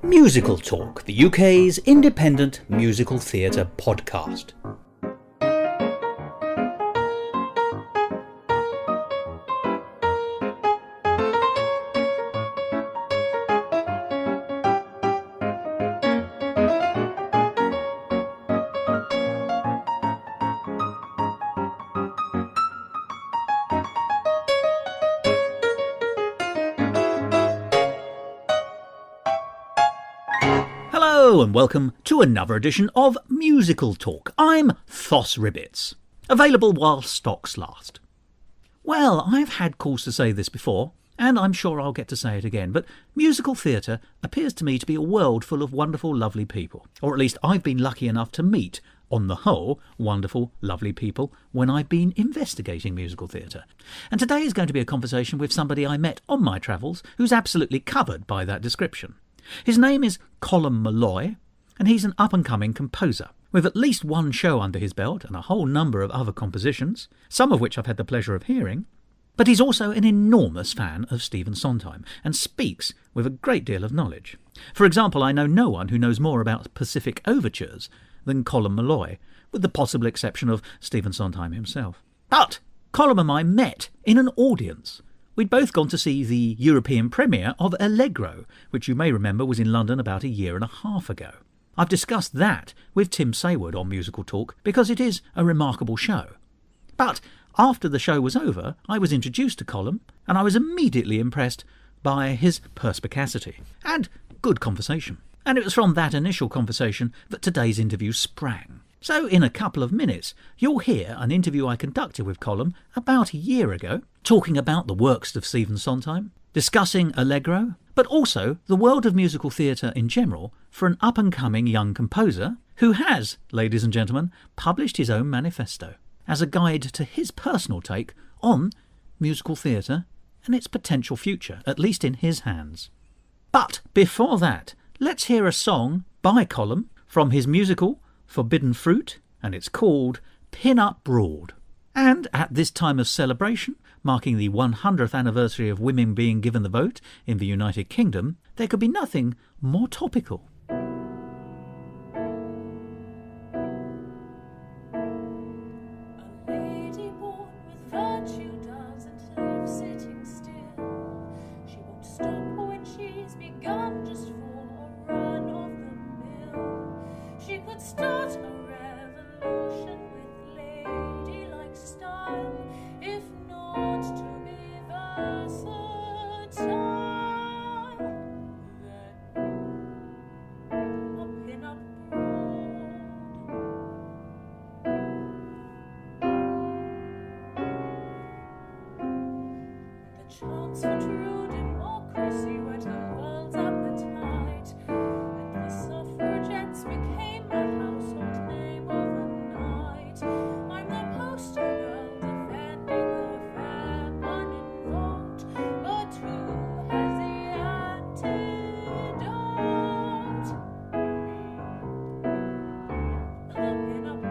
MusicalTalk, the UK's independent musical theatre podcast. Hello and welcome to another edition of MusicalTalk. I'm Thos Ribbits, available while stocks last. Well, I've had cause to say this before, and I'm sure I'll get to say it again, but musical theatre appears to me to be a world full of wonderful, lovely people. Or at least I've been lucky enough to meet, on the whole, wonderful, lovely people when I've been investigating musical theatre. And today is going to be a conversation with somebody I met on my travels who's absolutely covered by that description. His name is Colm Molloy, and he's an up-and-coming composer, with at least one show under his belt and a whole number of other compositions, some of which I've had the pleasure of hearing. But he's also an enormous fan of Stephen Sondheim, and speaks with a great deal of knowledge. For example, I know no one who knows more about Pacific overtures than Colm Molloy, with the possible exception of Stephen Sondheim himself. But Colm and I met in an audience. We'd both gone to see the European premiere of Allegro, which you may remember was in London about a year and a half ago. I've discussed that with Tim Sayward on Musical Talk because it is a remarkable show. But after the show was over, I was introduced to Colm, and I was immediately impressed by his perspicacity and good conversation. And it was from that initial conversation that today's interview sprang. So in a couple of minutes, you'll hear an interview I conducted with Colm about a year ago, talking about the works of Stephen Sondheim, discussing Allegro, but also the world of musical theatre in general for an up-and-coming young composer who has, ladies and gentlemen, published his own manifesto as a guide to his personal take on musical theatre and its potential future, at least in his hands. But before that, let's hear a song by Colm from his musical Forbidden Fruit, and it's called Pin Up Broad. And at this time of celebration, marking the 100th anniversary of women being given the vote in the United Kingdom, there could be nothing more topical. Chance for true democracy whet the world's appetite, and the suffragettes became a household name overnight. I'm the poster girl defending the fair uninvolved, but who has the antidote? The pin-up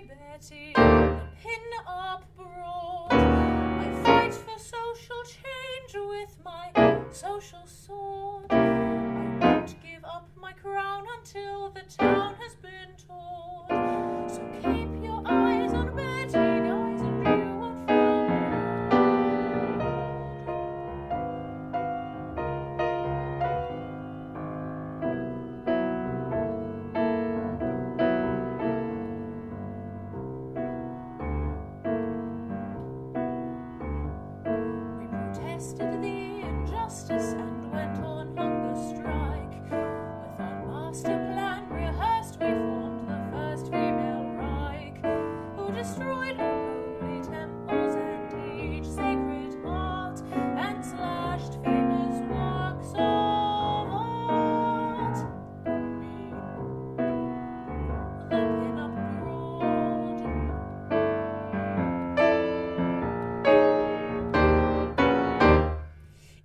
Betty, the pin-up broad. I fight for social change with my social sword. I won't give up my crown until the town has been torn. So keep your eyes on Betty, guys, and you won't fall. Tested the injustice and went on hunger strike. With our master plan rehearsed, we formed the first female Reich, who destroyed unholy temples and each sacred heart, and slashed famous works of art. The pin-up broad.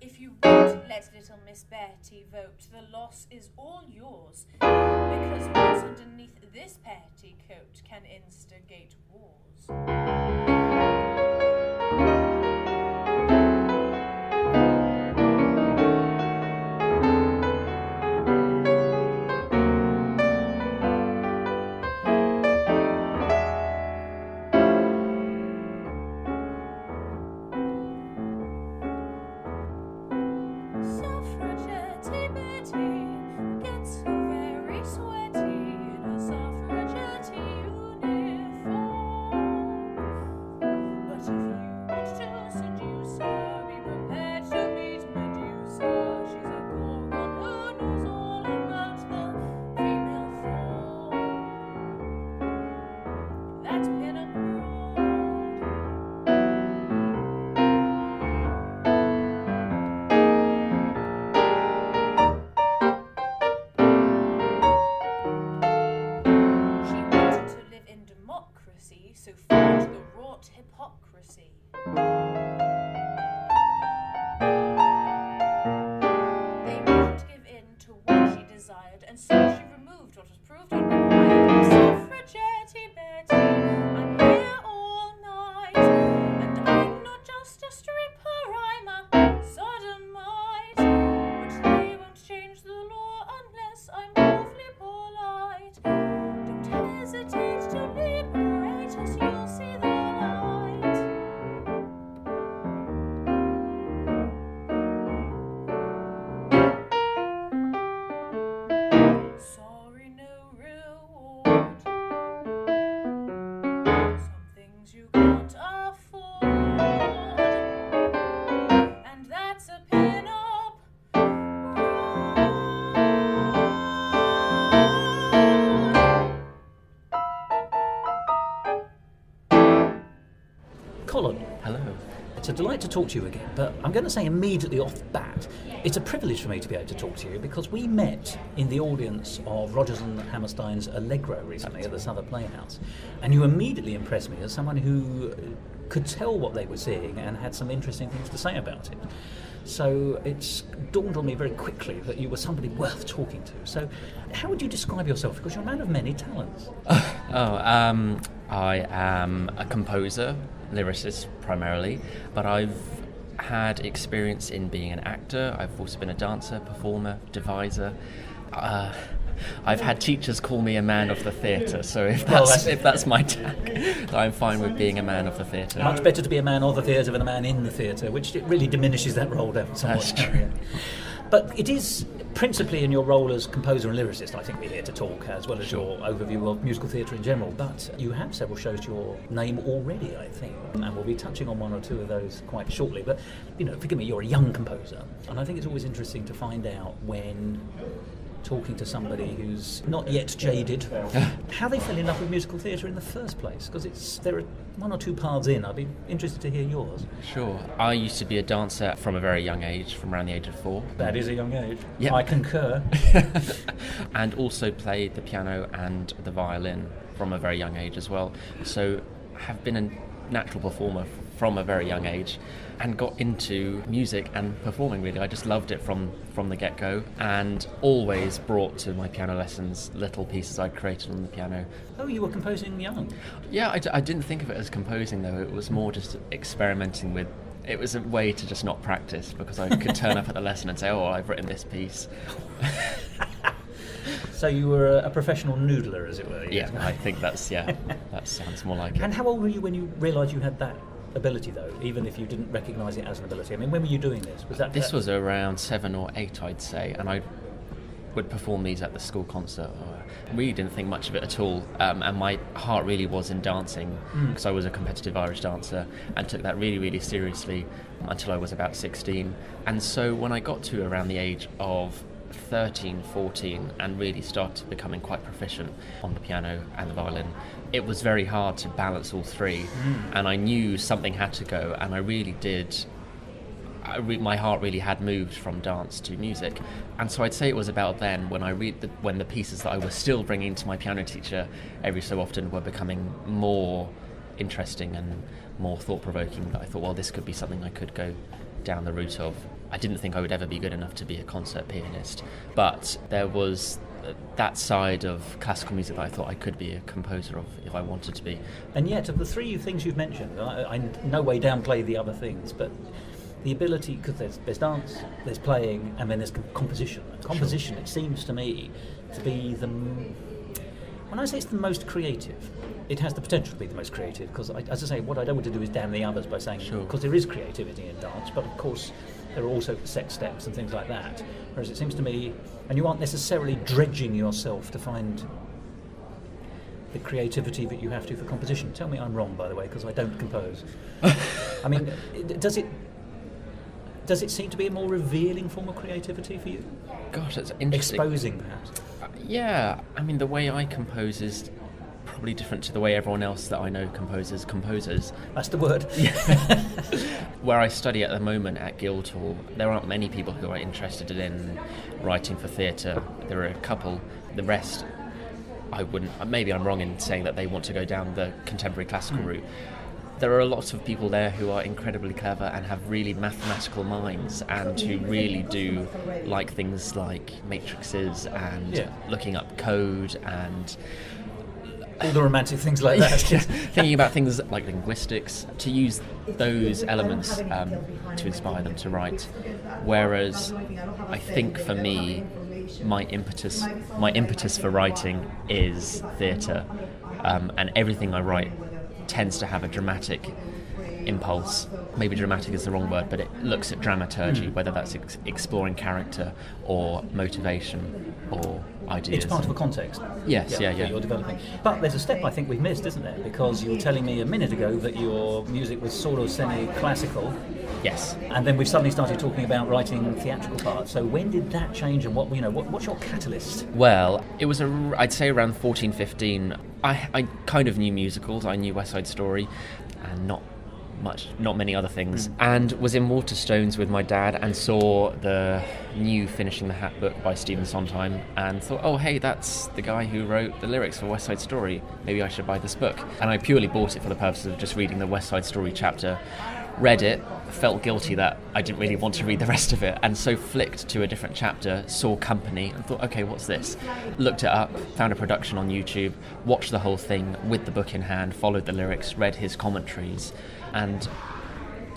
If you won't Let little Miss Betty vote, the loss is all yours, because what's underneath this petticoat can instigate wars. So fought the wrought hypocrisy. They wouldn't give in to what she desired, and so she removed what was proved unrequired. Suffragette Betty, I'm here all night, and I'm not just a stripper, I'm a sodomite. But they won't change the law unless I'm awfully polite. Don't hesitate to liberate us, you'll see the light. Sorry, no reward. Some things you can't afford, and that's a pin-up Colin, Hello. it's a delight to talk to you again, but I'm going to say immediately off the bat, it's a privilege for me to be able to talk to you because we met in the audience of Rodgers and Hammerstein's Allegro recently at the Southern Playhouse, and you immediately impressed me as someone who could tell what they were seeing and had some interesting things to say about it. So it's dawned on me very quickly that you were somebody worth talking to. So how would you describe yourself? Because you're a man of many talents. I am a composer, lyricist primarily, but I've had experience in being an actor. I've also been a dancer, performer, deviser. I've had teachers call me a man of the theatre, so if that's my tag, I'm fine with being a man of the theatre. Much better to be a man of the theatre than a man in the theatre, which it really diminishes that role down somewhat. That's true. But it is principally in your role as composer and lyricist, I think we're here to talk, as well as your overview of musical theatre in general. But you have several shows to your name already, I think, and we'll be touching on one or two of those quite shortly. But, forgive me, you're a young composer, and I think it's always interesting to find out when talking to somebody who's not yet jaded, how they fell in love with musical theatre in the first place, because there are one or two paths in. I'd be interested to hear yours. Sure. I used to be a dancer from a very young age, from around the age of 4. That is a young age. Yep. I concur. And also played the piano and the violin from a very young age as well. So have been a natural performer from a very young age and got into music and performing, really. I just loved it from the get-go, and always brought to my piano lessons little pieces I'd created on the piano. Oh, you were composing young? Yeah, I didn't think of it as composing, though. It was more just experimenting with. It was a way to just not practice, because I could turn up at the lesson and say, oh, I've written this piece. So you were a professional noodler, as it were? Yeah, I think that sounds more like it. And how old were you when you realised you had that ability, though, even if you didn't recognise it as an ability? I mean, when were you doing this? This was around 7 or 8, I'd say, and I would perform these at the school concert. I really didn't think much of it at all, and my heart really was in dancing, because I was a competitive Irish dancer and took that really, really seriously until I was about 16. And so when I got to around the age of 13, 14, and really started becoming quite proficient on the piano and the violin, it was very hard to balance all three, and I knew something had to go, and I really did. My heart really had moved from dance to music, and so I'd say it was about then when when the pieces that I was still bringing to my piano teacher every so often were becoming more interesting and more thought-provoking, that I thought, well, this could be something I could go down the route of. I didn't think I would ever be good enough to be a concert pianist, but there was that side of classical music that I thought I could be a composer of if I wanted to be. And yet, of the three things you've mentioned, I in no way downplay the other things, but the ability, because there's dance, there's playing, and then there's composition. And composition, it seems to me, to be when I say it's the most creative, it has the potential to be the most creative, because, as I say, what I don't want to do is damn the others by saying, because there is creativity in dance, but of course there are also set steps and things like that. Whereas it seems to me, and you aren't necessarily dredging yourself to find the creativity that you have to for composition. Tell me I'm wrong, by the way, because I don't compose. I mean, does it seem to be a more revealing form of creativity for you? Gosh, that's interesting. Exposing, perhaps? Yeah, I mean, the way I compose is probably different to the way everyone else that I know composes. That's the word. Where I study at the moment at Guildhall, there aren't many people who are interested in writing for theatre. There are a couple. The rest, I wouldn't. Maybe I'm wrong in saying that they want to go down the contemporary classical route. There are a lot of people there who are incredibly clever and have really mathematical minds, and who really do like things like matrices and looking up code and all the romantic things like that. Thinking about things like linguistics, to use those elements to inspire them to write. Whereas I think for me, my impetus for writing is theatre, and everything I write tends to have a dramatic impulse. Maybe dramatic is the wrong word, but it looks at dramaturgy, whether that's exploring character or motivation or ideas. It's part of a context. Yes, yeah. That you're developing. But there's a step I think we've missed, isn't there? Because you were telling me a minute ago that your music was sort of semi-classical. Yes. And then we've suddenly started talking about writing theatrical parts. So when did that change, and what's your catalyst? Well, it was I'd say around 14, 15. I kind of knew musicals. I knew West Side Story, and not many other things, and was in Waterstones with my dad and saw the new Finishing the Hat book by Stephen Sondheim and thought, oh hey, that's the guy who wrote the lyrics for West Side Story, maybe I should buy this book. And I purely bought it for the purpose of just reading the West Side Story chapter, read it, felt guilty that I didn't really want to read the rest of it, and so flicked to a different chapter, saw Company and thought, okay, what's this? Looked it up, found a production on YouTube, watched the whole thing with the book in hand, followed the lyrics, read his commentaries, and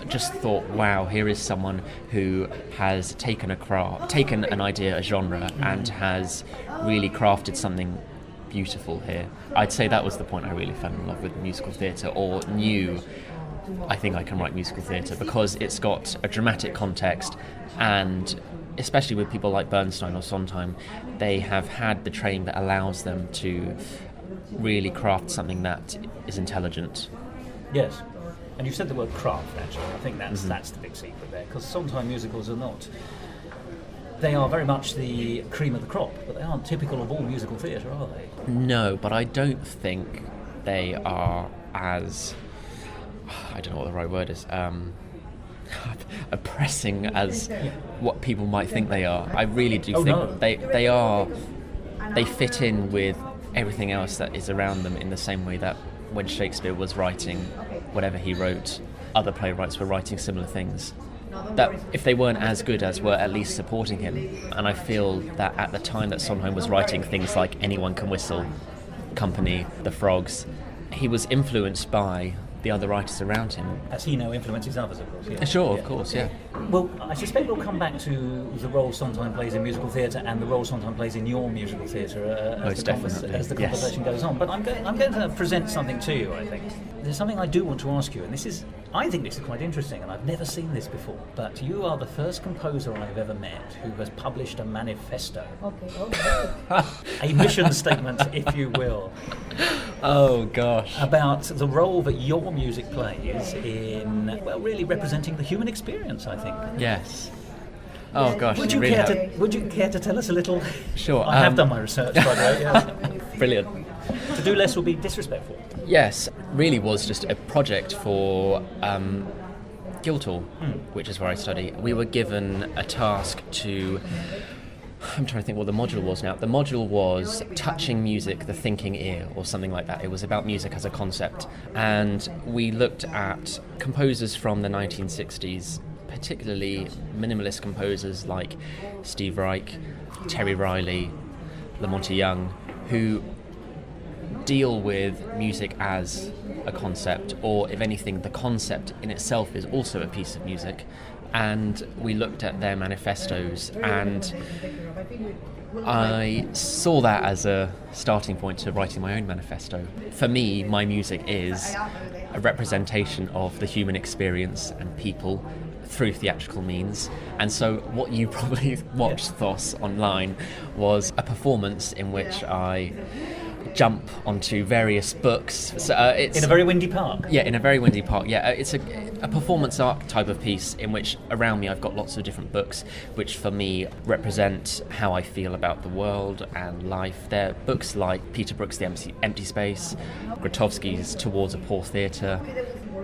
just thought, wow, here is someone who has taken an idea, a genre, and has really crafted something beautiful here. I'd say that was the point I really fell in love with musical theatre, or knew I think I can write musical theatre, because it's got a dramatic context, and especially with people like Bernstein or Sondheim, they have had the training that allows them to really craft something that is intelligent. Yes. And you said the word craft, actually. I think that's the big secret there, because Sondheim musicals are not. They are very much the cream of the crop, but they aren't typical of all musical theatre, are they? No, but I don't think they are as, I don't know what the right word is, oppressing as what people might think they are. I really do think they fit in with everything else that is around them, in the same way that when Shakespeare was writing whatever he wrote, other playwrights were writing similar things, that if they weren't as good as, were at least supporting him. And I feel that at the time that Sondheim was writing things like Anyone Can Whistle, Company, The Frogs, he was influenced by the other writers around him. As he now influences others, of course. Yeah. Sure, of course, yeah. Well, I suspect we'll come back to the role Sondheim plays in musical theatre and the role Sondheim plays in your musical theatre as the conversation goes on. But I'm going to present something to you, I think. There's something I do want to ask you, and I think this is quite interesting, and I've never seen this before, but you are the first composer I've ever met who has published a manifesto. Okay. A mission statement, if you will. Oh, gosh. About the role that your music plays in, well, really representing the human experience, I think. Yes. Oh, gosh. Would you care to tell us a little? Sure. I have done my research, by the way. Yes. Brilliant. To do less will be disrespectful. Yes, really was just a project for Guildhall, which is where I study. We were given a task to, I'm trying to think what the module was now. The module was Touching Music, the Thinking Ear, or something like that. It was about music as a concept. And we looked at composers from the 1960s particularly minimalist composers like Steve Reich, Terry Riley, Lamonte Young, who deal with music as a concept, or if anything, the concept in itself is also a piece of music. And we looked at their manifestos, and I saw that as a starting point to writing my own manifesto. For me, my music is a representation of the human experience and people through theatrical means. And so what you probably watched, Thos, online was a performance in which I jump onto various books. So, it's in a very windy park. Yeah, in a very windy park. Yeah, it's a performance art type of piece in which around me I've got lots of different books which for me represent how I feel about the world and life. They're books like Peter Brook's The Empty Space, Grotowski's Towards a Poor Theatre,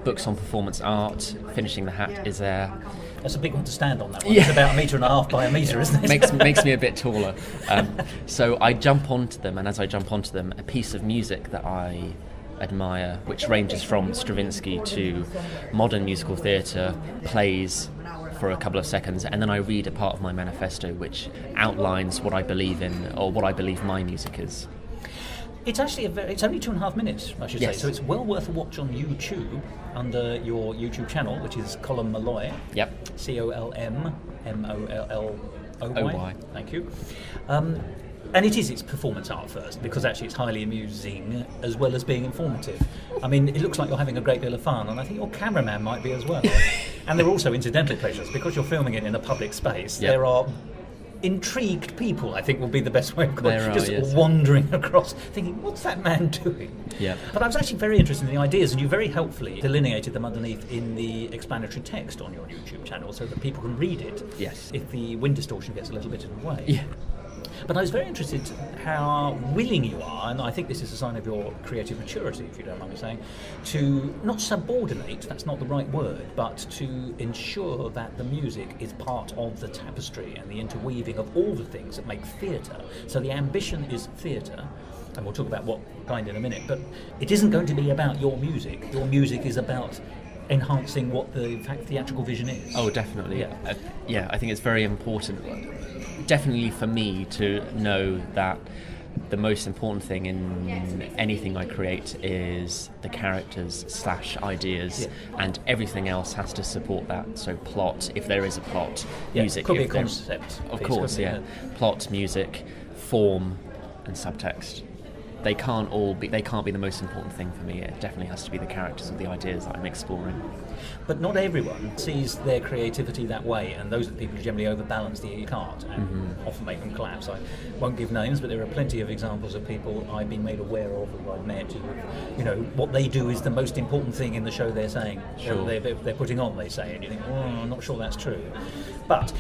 books on performance art. Finishing the Hat is there. That's a big one to stand on, that one. Yeah. It's about 1.5 meters by 1 meter, isn't it? makes me a bit taller. So I jump onto them, and as I jump onto them, a piece of music that I admire, which ranges from Stravinsky to modern musical theatre, plays for a couple of seconds, and then I read a part of my manifesto which outlines what I believe in, or what I believe my music is. It's actually it's only 2.5 minutes, I should say, so it's well worth a watch on YouTube under your YouTube channel, which is Colm Molloy. Yep. COLMMOLLOY. Thank you. And it's performance art first, because actually it's highly amusing as well as being informative. I mean, it looks like you're having a great deal of fun, and I think your cameraman might be as well. And there are also incidental pleasures, because you're filming it in a public space. Yep. There are intrigued people, I think, will be the best way of calling it, just wandering across thinking, what's that man doing? Yeah. But I was actually very interested in the ideas, and you very helpfully delineated them underneath in the explanatory text on your YouTube channel so that people can read it. Yes. If the wind distortion gets a little bit in the way. Yeah. But I was very interested how willing you are, and I think this is a sign of your creative maturity, if you don't mind me saying, to not subordinate, that's not the right word, but to ensure that the music is part of the tapestry and the interweaving of all the things that make theatre. So the ambition is theatre, and we'll talk about what kind in a minute, but it isn't going to be about your music. Your music is about enhancing what the theatrical vision is. Oh, definitely. Yeah, I think it's very important, definitely for me, to know that the most important thing in anything I create is the characters / ideas, and everything else has to support that. So plot, if there is a plot, music, could be a concept. Of course, plot, music, form, and subtext. They can't be the most important thing for me. It definitely has to be the characters or the ideas that I'm exploring. But not everyone sees their creativity that way, and those are the people who generally overbalance the cart and often make them collapse. I won't give names, but there are plenty of examples of people I've been made aware of who I've met who, what they do is the most important thing in the show they're saying. Sure. They're putting on, they say, and you think, I'm not sure that's true. But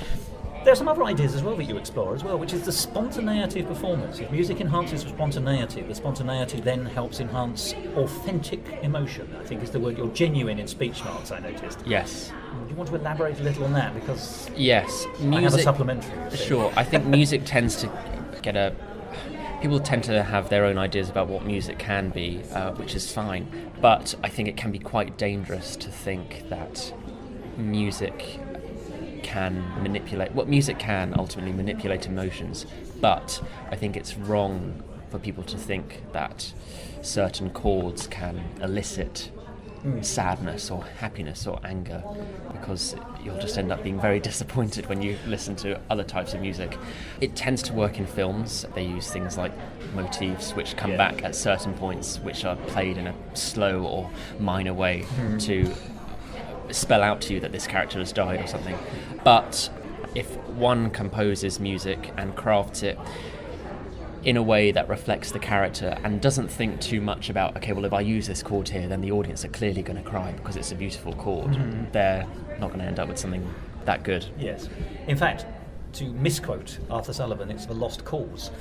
there are some other ideas as well that you explore as well, which is the spontaneity of performance. If music enhances spontaneity, the spontaneity then helps enhance authentic emotion, I think is the word. You're genuine in speech marks, I noticed. Yes. Do you want to elaborate a little on that? Because yes, I have a supplementary. Sure. I think music tends to get people tend to have their own ideas about what music can be, which is fine. But I think it can be quite dangerous to think that music can ultimately manipulate emotions, but I think it's wrong for people to think that certain chords can elicit sadness or happiness or anger, because you'll just end up being very disappointed when you listen to other types of music. It tends to work in films. They use things like motifs which come back at certain points, which are played in a slow or minor way to spell out to you that this character has died or something. But if one composes music and crafts it in a way that reflects the character and doesn't think too much about, okay, well, if I use this chord here, then the audience are clearly going to cry because it's a beautiful chord, they're not going to end up with something that good. Yes. In fact, to misquote Arthur Sullivan, it's the lost cause.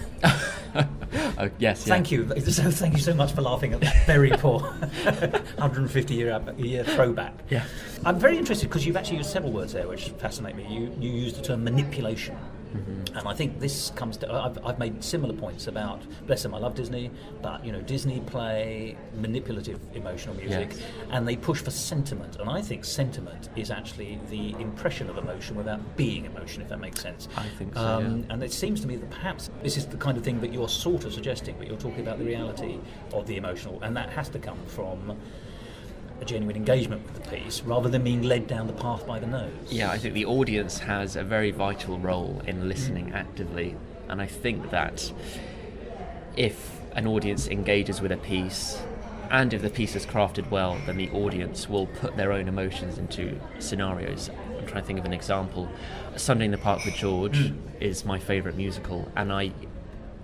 Oh, yes. Thank you. So thank you so much for laughing at that very poor 150-year throwback. Yeah. I'm very interested because you've actually used several words there which fascinate me. You used the term manipulation. And I think this comes to... I've made similar points about, bless them, I love Disney, but, Disney play manipulative emotional music, Yes. and they push for sentiment. And I think sentiment is actually the impression of emotion without being emotion, if that makes sense. I think so, And it seems to me that perhaps this is the kind of thing that you're sort of suggesting, but you're talking about the reality of the emotional, and that has to come from a genuine engagement with the piece rather than being led down the path by the nose. Yeah, I think the audience has a very vital role in listening actively, and I think that if an audience engages with a piece, and if the piece is crafted well, then the audience will put their own emotions into scenarios. I'm trying to think of an example. Sunday in the Park with George is my favourite musical, and I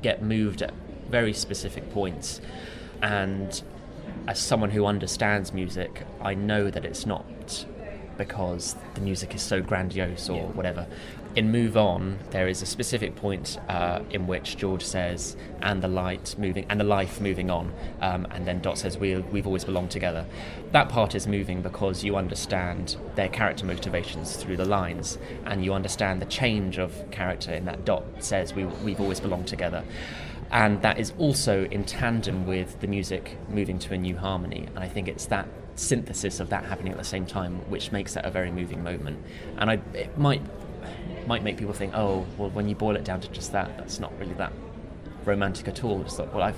get moved at very specific points, and as someone who understands music, I know that it's not because the music is so grandiose or whatever. In Move On, there is a specific point in which George says, and the light moving, and the life moving on, and then Dot says, we've always belonged together. That part is moving because you understand their character motivations through the lines, and you understand the change of character in that Dot says, we've always belonged together. And that is also in tandem with the music moving to a new harmony. And I think it's that synthesis of that happening at the same time which makes that a very moving moment. And it might make people think, oh, well, when you boil it down to just that, that's not really that romantic at all. It's like, well, I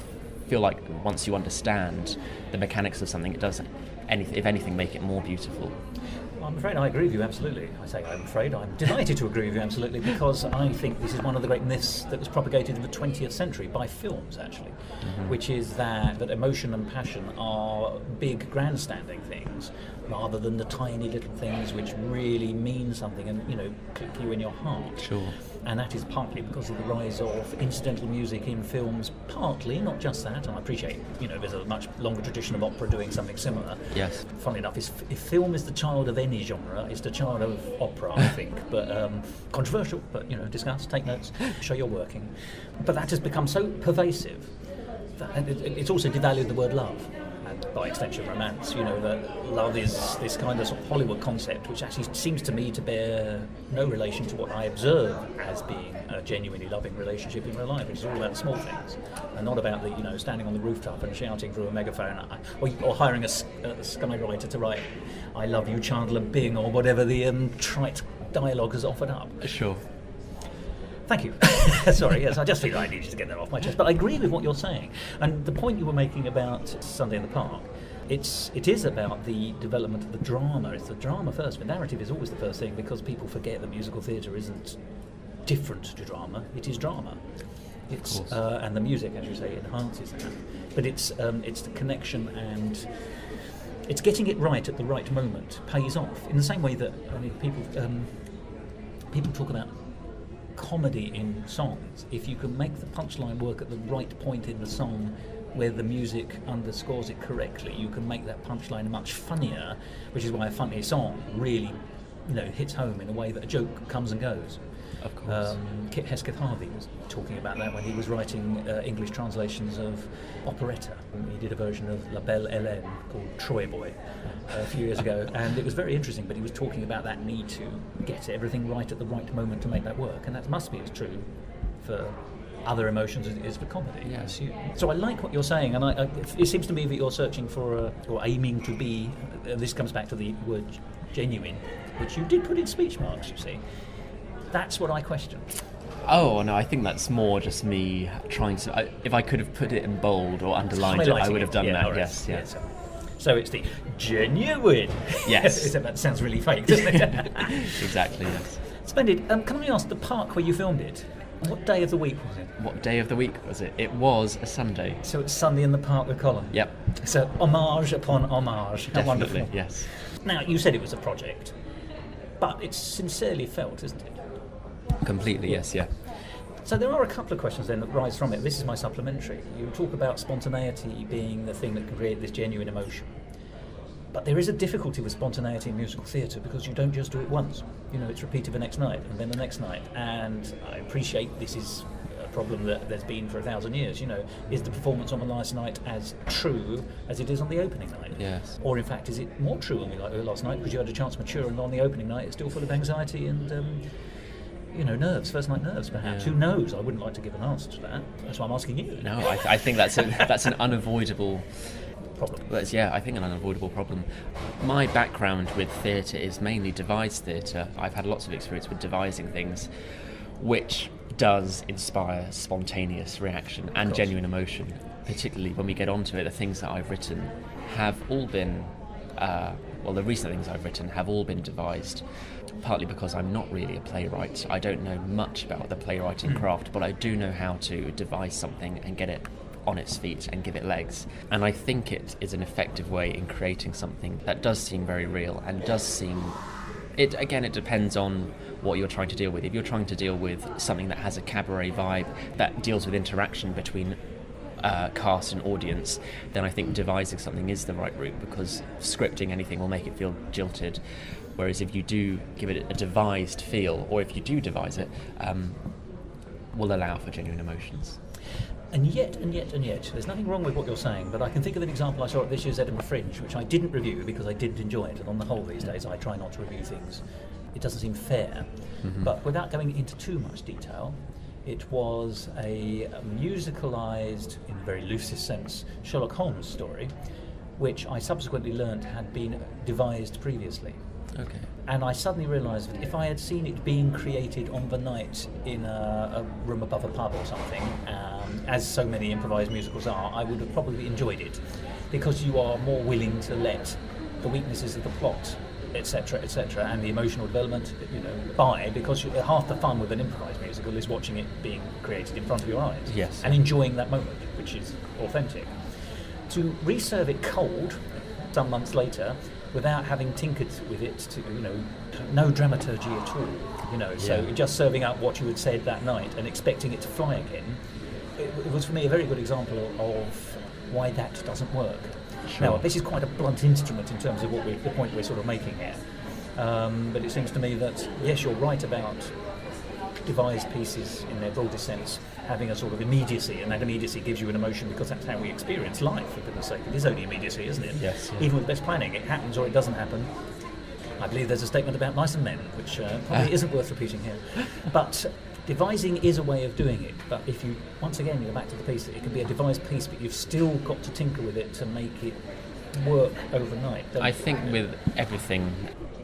feel like once you understand the mechanics of something, it does, if anything, make it more beautiful. I'm afraid I agree with you absolutely. I say I'm afraid, I'm delighted to agree with you absolutely, because I think this is one of the great myths that was propagated in the 20th century by films, actually, which is that emotion and passion are big grandstanding things rather than the tiny little things which really mean something and, click you in your heart. Sure. And that is partly because of the rise of incidental music in films, partly, not just that, and I appreciate, there's a much longer tradition of opera doing something similar. Yes. Funnily enough, if film is the child of any genre, it's the child of opera, I think. But controversial, but, discuss, take notes, show you're working. But that has become so pervasive that it's also devalued the word love. By extension, romance, that love is this kind of Hollywood concept which actually seems to me to bear no relation to what I observe as being a genuinely loving relationship in real life, which is all about small things and not about the, standing on the rooftop and shouting through a megaphone or hiring a skywriter to write "I love you, Chandler Bing" or whatever the trite dialogue has offered up. Sure. Thank you. Sorry, yes, I just feel I needed to get that off my chest. But I agree with what you're saying. And the point you were making about Sunday in the Park, it is about the development of the drama. It's the drama first. The narrative is always the first thing because people forget that musical theatre isn't different to drama. It is drama. It's and the music, as you say, enhances that. But it's the connection and it's getting it right at the right moment pays off. In the same way that people talk about comedy in songs. If you can make the punchline work at the right point in the song where the music underscores it correctly, you can make that punchline much funnier, which is why a funny song really hits home in a way that a joke comes and goes. Of course. Kit Hesketh Harvey was talking about that when he was writing English translations of operetta. He did a version of La Belle Hélène called Troy Boy a few years ago, and it was very interesting, but he was talking about that need to get everything right at the right moment to make that work, and that must be as true for other emotions as it is for comedy. Yeah. So I like what you're saying, and it seems to me that you're searching for, or aiming to be, this comes back to the word genuine, which you did put in speech marks, you see. That's what I question. Oh, no, I think that's more just me trying to... if I could have put it in bold or underlined it, I would have done that, right. yes. So it's the genuine. Yes. That sounds really fake, doesn't it? Exactly, yes. Splendid. Can I ask, the park where you filmed it, what day of the week was it? What day of the week was it? It was a Sunday. So it's Sunday in the Park with Colin? Yep. So homage upon homage. How Definitely, wonderful. yes. Now, you said it was a project, but it's sincerely felt, isn't it? Completely, yes, yeah. So there are a couple of questions then that rise from it. This is my supplementary. You talk about spontaneity being the thing that can create this genuine emotion. But there is a difficulty with spontaneity in musical theatre because you don't just do it once. It's repeated the next night and then the next night. And I appreciate this is a problem that there's been for 1,000 years. Is the performance on the last night as true as it is on the opening night? Yes. Or in fact, is it more true on the last night because you had a chance to mature, and on the opening night it's still full of anxiety and nerves, first night nerves, perhaps. Yeah. Who knows? I wouldn't like to give an answer to that. That's why I'm asking you. No, I think that's an unavoidable Problem. I think an unavoidable problem. My background with theatre is mainly devised theatre. I've had lots of experience with devising things, which does inspire spontaneous reaction and genuine emotion. Particularly when we get onto it, the things that I've written have all been, the recent things I've written have all been devised, partly because I'm not really a playwright. I don't know much about the playwriting craft, but I do know how to devise something and get it on its feet and give it legs. And I think it is an effective way in creating something that does seem very real and does seem... It depends on what you're trying to deal with. If you're trying to deal with something that has a cabaret vibe, that deals with interaction between cast and audience, then I think devising something is the right route, because scripting anything will make it feel jilted. Whereas if you do give it a devised feel, or if you do devise it, will allow for genuine emotions. And yet, there's nothing wrong with what you're saying, but I can think of an example I saw at this year's Edinburgh Fringe, which I didn't review because I didn't enjoy it, and on the whole these days I try not to review things. It doesn't seem fair. But without going into too much detail, it was a musicalised, in a very loosest sense, Sherlock Holmes story, which I subsequently learnt had been devised previously. Okay. And I suddenly realised that if I had seen it being created on the night in a room above a pub or something, as so many improvised musicals are, I would have probably enjoyed it, because you are more willing to let the weaknesses of the plot, etc., and the emotional development, by, because half the fun with an improvised musical is watching it being created in front of your eyes, Yes. and enjoying that moment, which is authentic. To reserve it cold some months later, without having tinkered with it, to no dramaturgy at all, so just serving up what you had said that night and expecting it to fly again, it was for me a very good example of why that doesn't work. Sure. Now, this is quite a blunt instrument in terms of the point we're sort of making here, but it seems to me that yes, you're right about devised pieces in their broadest sense having a sort of immediacy, and that immediacy gives you an emotion because that's how we experience life, for goodness sake. It is only immediacy, isn't it? Yes. Yeah. Even with best planning, it happens or it doesn't happen. I believe there's a statement about mice and men, which probably isn't worth repeating here. But devising is a way of doing it. But if you, once again, you go back to the piece, it can be a devised piece, but you've still got to tinker with it to make it work overnight. I think with everything,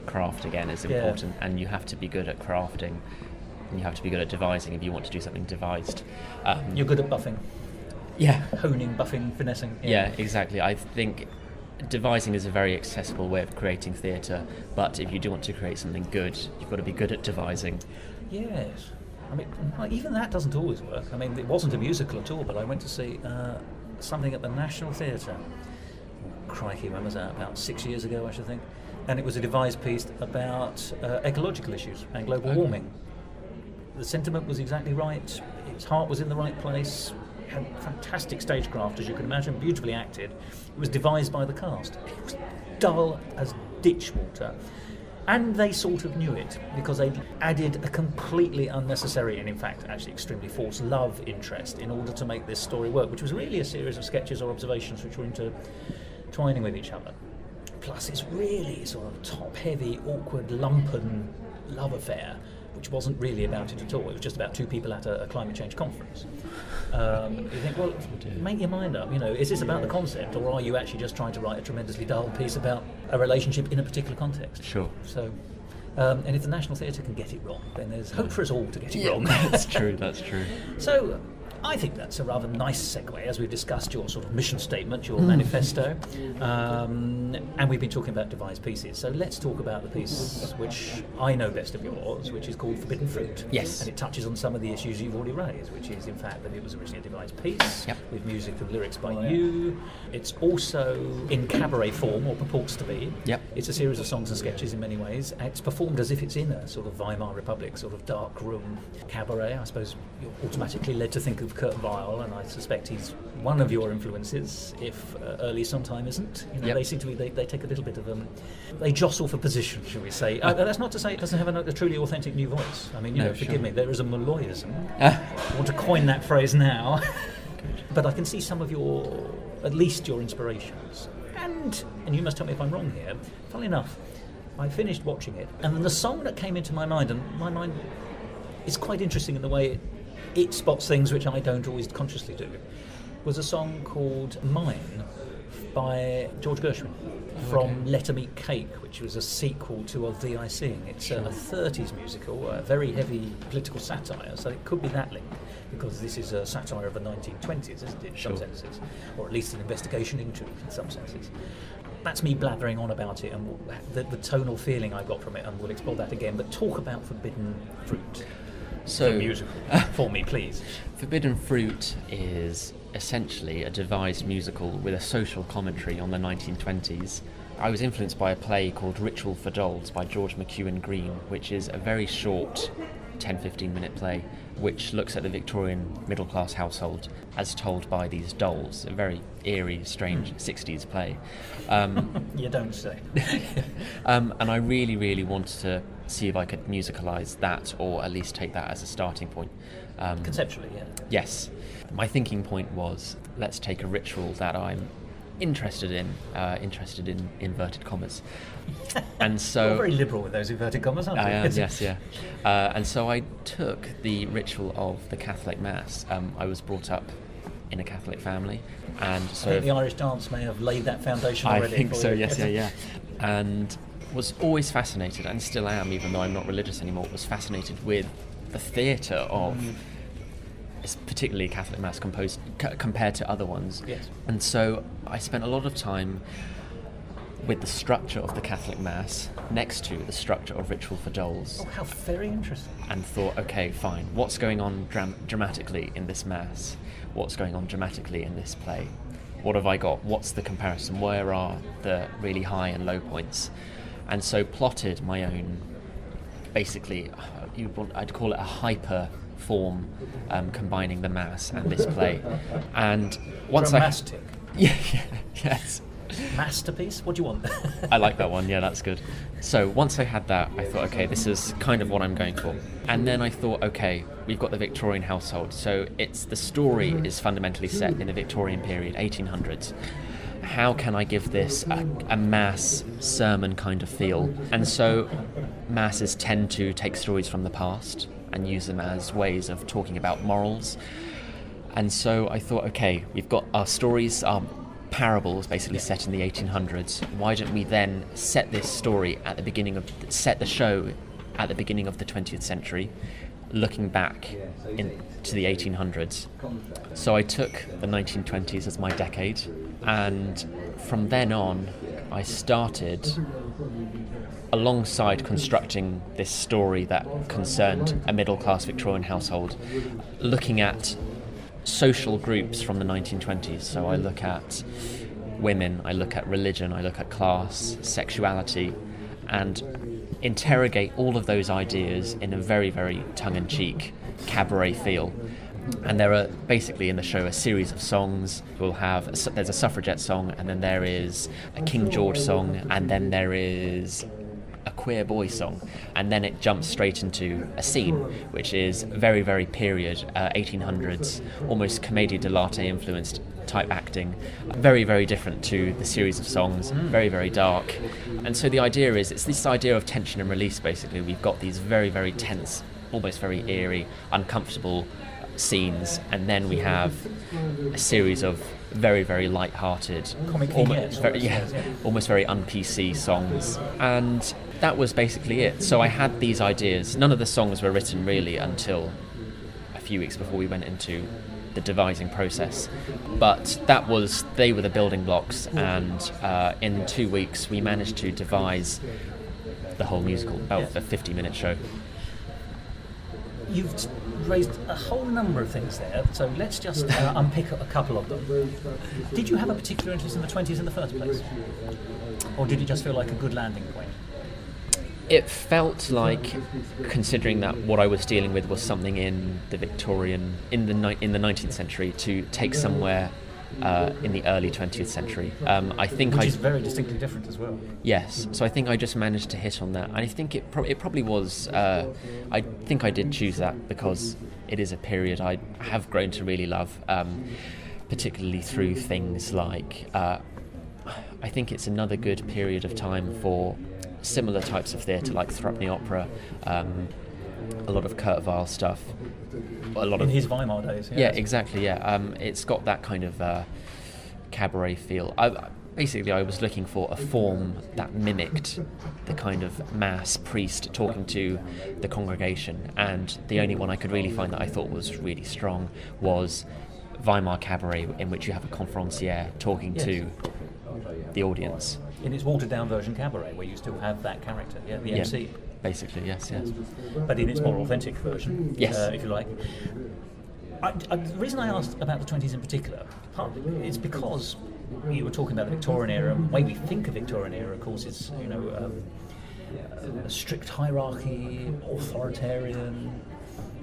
craft again is important, and you have to be good at crafting. And you have to be good at devising if you want to do something devised. You're good at buffing. Yeah. Honing, buffing, finessing. Yeah, exactly. I think devising is a very accessible way of creating theatre, but if you do want to create something good, you've got to be good at devising. Yes. I mean, even that doesn't always work. I mean, it wasn't a musical at all, but I went to see something at the National Theatre. Crikey, when was that? About 6 years ago, I should think. And it was a devised piece about ecological issues and global warming. The sentiment was exactly right, its heart was in the right place, it had fantastic stagecraft, as you can imagine, beautifully acted. It was devised by the cast. It was dull as ditch water. And they sort of knew it, because they added a completely unnecessary and in fact actually extremely forced love interest in order to make this story work, which was really a series of sketches or observations which were intertwining with each other. Plus it's really sort of top-heavy, awkward, lumpen love affair, which wasn't really about it at all. It was just about two people at a climate change conference. You think, well, make your mind up, is this about the concept, or are you actually just trying to write a tremendously dull piece about a relationship in a particular context? Sure. So, and if the National Theatre can get it wrong, then there's hope for us all to get it wrong. That's true. So, I think that's a rather nice segue, as we've discussed your sort of mission statement, your manifesto, and we've been talking about devised pieces. So let's talk about the piece which I know best of yours, which is called Forbidden Fruit. Yes. And it touches on some of the issues you've already raised, which is, in fact, that it was originally a devised piece with music and lyrics by you. It's also in cabaret form, or purports to be. Yep. It's a series of songs and sketches in many ways. It's performed as if it's in a sort of Weimar Republic, sort of dark room cabaret. I suppose you're automatically led to think of Kurt Weill, and I suspect he's one of your influences, if early Sondheim isn't. They seem to be, they take a little bit of they jostle for position, shall we say. That's not to say it doesn't have a truly authentic new voice. I mean, forgive me, there is a Malloyism. I want to coin that phrase now. But I can see some of at least your inspirations. And you must tell me if I'm wrong here, funnily enough, I finished watching it, and then the song that came into my mind, and my mind it's quite interesting in the way it spots things which I don't always consciously do. Was a song called Mine by George Gershwin from Let 'Em Eat Cake, which was a sequel to Of Thee I Sing. It's a 30s musical, a very heavy political satire, so it could be that link, because this is a satire of the 1920s, isn't it, in some senses, or at least an investigation into it in some senses. That's me blathering on about it and the tonal feeling I got from it, and we'll explore that again, but talk about Forbidden Fruit. So, the musical, for me, please. Forbidden Fruit is essentially a devised musical with a social commentary on the 1920s. I was influenced by a play called Ritual for Dolls by George McEwen Green, which is a very short 10-15 minute play which looks at the Victorian middle-class household as told by these dolls. A very eerie, strange 60s play. You don't say. And I really, really wanted to see if I could musicalise that, or at least take that as a starting point. Conceptually, yeah. Yes. My thinking point was, let's take a ritual that I'm interested in inverted commas. And so You're very liberal with those inverted commas, aren't you? I am, yes, yeah. And so I took the ritual of the Catholic Mass. I was brought up in a Catholic family, and so I think the Irish dance may have laid that foundation already. I think for so, you. yes, yeah. And was always fascinated, and still am, even though I'm not religious anymore, was fascinated with the theatre of particularly Catholic Mass compared to other ones. Yes. And so I spent a lot of time with the structure of the Catholic Mass next to the structure of Ritual for Dolls. Oh, how very interesting. And thought, okay, fine, what's going on dramatically in this Mass? What's going on dramatically in this play? What have I got? What's the comparison? Where are the really high and low points? And so plotted my own, basically, I'd call it a hyper form, combining the Mass and this play. And once Dramatic. yes. Masterpiece? What do you want? I like that one, yeah, that's good. So once I had that, I thought, okay, this is kind of what I'm going for. And then I thought, okay, we've got the Victorian household, so the story is fundamentally set in the Victorian period, 1800s. How can I give this a Mass sermon kind of feel? And so Masses tend to take stories from the past and use them as ways of talking about morals. And so I thought, okay, we've got our stories, our parables basically set in the 1800s. Why don't we then set this story set the show at the beginning of the 20th century, looking back into the 1800s. So I took the 1920s as my decade, and from then on I started, alongside constructing this story that concerned a middle-class Victorian household, looking at social groups from the 1920s. So I look at women, I look at religion, I look at class, sexuality, and interrogate all of those ideas in a very, very tongue-in-cheek cabaret feel. And there are basically in the show a series of songs. There's a suffragette song, and then there is a King George song, and then there is a queer boy song, and then it jumps straight into a scene which is very, very period, 1800s, almost commedia dell'arte influenced type acting, very, very different to the series of songs, very, very dark. And so the idea is, it's this idea of tension and release. Basically, we've got these very, very tense, almost very eerie, uncomfortable scenes, and then we have a series of very, very light-hearted, almost very un-PC songs. And that was basically it. So I had these ideas. None of the songs were written really until a few weeks before we went into the devising process, but they were the building blocks, and in 2 weeks we managed to devise the whole musical, about a 50-minute show. You've raised a whole number of things there, so let's just unpick a couple of them. Did you have a particular interest in the 20s in the first place? Or did it just feel like a good landing point? It felt like, considering that what I was dealing with was something in the Victorian, in the 19th century, to take somewhere in the early 20th century. Which is very distinctly different as well. Yes, so I think I just managed to hit on that. And I think it probably was, I think I did choose that because it is a period I have grown to really love, particularly through things like, I think it's another good period of time for similar types of theatre like Threepenny Opera, a lot of Kurt Weill stuff, a lot In of his Weimar days. yeah, exactly. Yeah, it's got that kind of cabaret feel. Basically, I was looking for a form that mimicked the kind of mass priest talking to the congregation, and the only one I could really find that I thought was really strong was Weimar cabaret, in which you have a conferencier talking to the audience. In its watered-down version cabaret, where you still have that character, the MC. Basically, yes. But in its more authentic version, Yes. if you like. The reason I asked about the 20s in particular, partly, is because you were talking about the Victorian era, and the way we think of Victorian era, of course, is a strict hierarchy, authoritarian,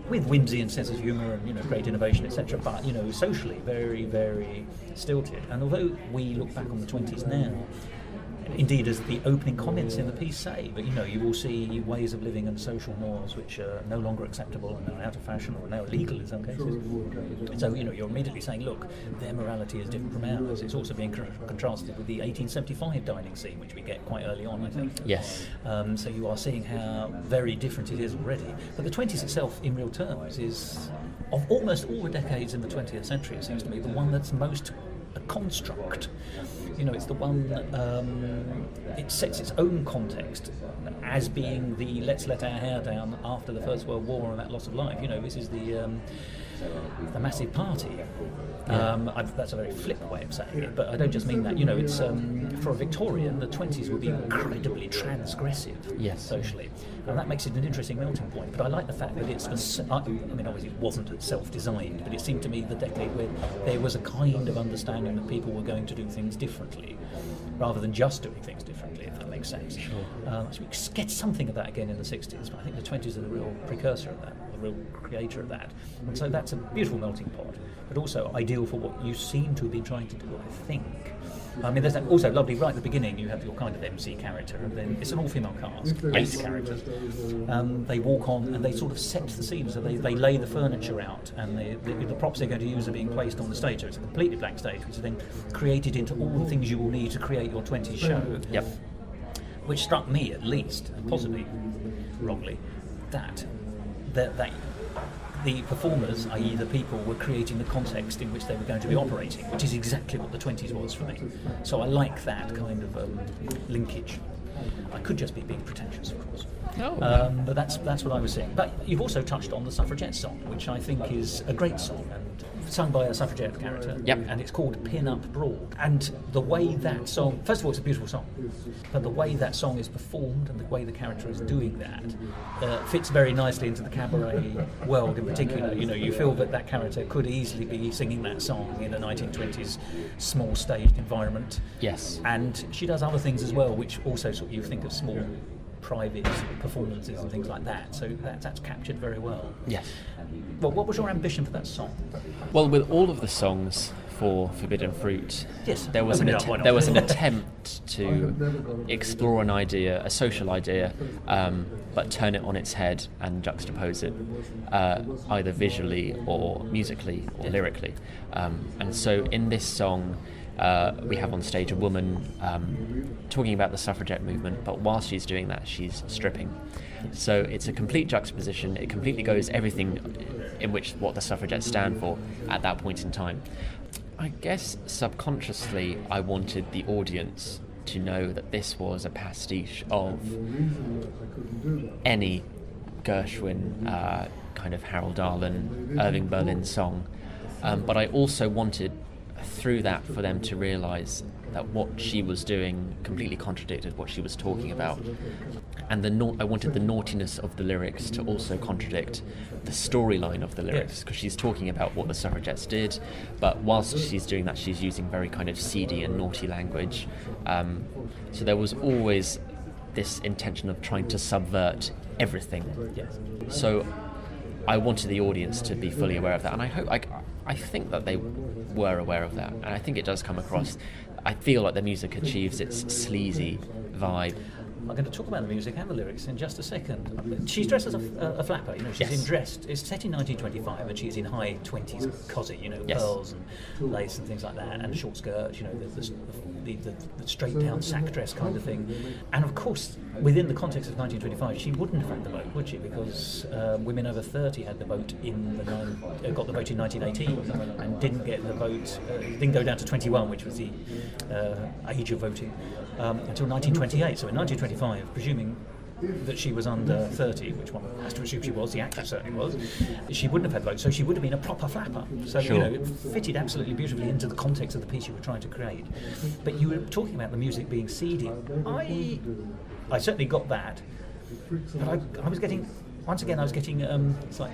with whimsy and sense of humour and great innovation, etc. But socially very, very stilted. And although we look back on the 20s now, indeed, as the opening comments in the piece say, but you will see ways of living and social norms which are no longer acceptable and are out of fashion or now illegal in some cases. So you're immediately saying, look, their morality is different from ours. It's also being contrasted with the 1875 dining scene, which we get quite early on, I think. Yes. So you are seeing how very different it is already. But the 20s itself, in real terms, is of almost all the decades in the 20th century, it seems to me, the one that's most a construct. It's the one it sets its own context as being the let's let our hair down after the First World War and that loss of life. This is the massive party. That's a very flip way of saying it, but I don't just mean that. It's for a Victorian, the 20s would be incredibly transgressive socially, and that makes it an interesting melting point. But I like the fact that it's obviously it wasn't self-designed, but it seemed to me the decade where there was a kind of understanding that people were going to do things differently rather than just doing things differently, if that makes sense. Sure. So we get something of that again in the 60s, but I think the 20s are the real precursor of that, the real creator of that. And so that's a beautiful melting pot, but also ideal for what you seem to have been trying to do, I think. There's that also lovely, right at the beginning, you have your kind of MC character, and then it's an all-female cast, 8 characters. They walk on and they sort of set the scene, so they lay the furniture out, and the props they're going to use are being placed on the stage, so it's a completely blank stage, which is then created into all the things you will need to create your 20s show. Yep. Which struck me, at least, and possibly wrongly, that the performers, i.e. the people, were creating the context in which they were going to be operating, which is exactly what the 20s was for me. So I like that kind of linkage. I could just be being pretentious, of course. No. But that's what I was saying. But you've also touched on the Suffragette song, which I think is a great song, and sung by a Suffragette character. Yep. And it's called Pin Up Broad. And the way that song, first of all, it's a beautiful song, but the way that song is performed and the way the character is doing that fits very nicely into the cabaret world in particular. You feel that character could easily be singing that song in a 1920s small staged environment. Yes. And she does other things as well, which also sort of you think of small private performances and things like that. So that's captured very well. Yes. Well, what was your ambition for that song? Well, with all of the songs for Forbidden Fruit, Yes. there was Open an it up, why not? there was an attempt to explore an idea, a social idea, but turn it on its head and juxtapose it, either visually or musically or lyrically. And so in this song, we have on stage a woman talking about the suffragette movement, but while she's doing that, she's stripping. So it's a complete juxtaposition. It completely goes everything in which what the suffragettes stand for at that point in time. I guess subconsciously I wanted the audience to know that this was a pastiche of any Gershwin, kind of Harold Arlen, Irving Berlin song. But I also wanted through that for them to realise that what she was doing completely contradicted what she was talking about. And I wanted the naughtiness of the lyrics to also contradict the storyline of the lyrics, because she's talking about what the suffragettes did, but whilst she's doing that, she's using very kind of seedy and naughty language. So there was always this intention of trying to subvert everything. Yes. So I wanted the audience to be fully aware of that, and I think that they were aware of that, and I think it does come across. I feel like the music achieves its sleazy vibe. I'm going to talk about the music and the lyrics in just a second. She's dressed as a flapper, she's in dressed. It's set in 1925, and she's in high 20s cosy, pearls and lace and things like that, and a short skirt, the straight down sack dress kind of thing. And of course, within the context of 1925, she wouldn't have had the vote, would she? Because women over 30 had the vote got the vote in 1918 and didn't get the vote, didn't go down to 21, which was the age of voting, until 1928. So in 1925, presuming that she was under 30, which one has to assume she was, the actress certainly was, she wouldn't have had votes, so she would have been a proper flapper. So, it fitted absolutely beautifully into the context of the piece you were trying to create. But you were talking about the music being seedy. I certainly got that, but I was getting, once again, it's like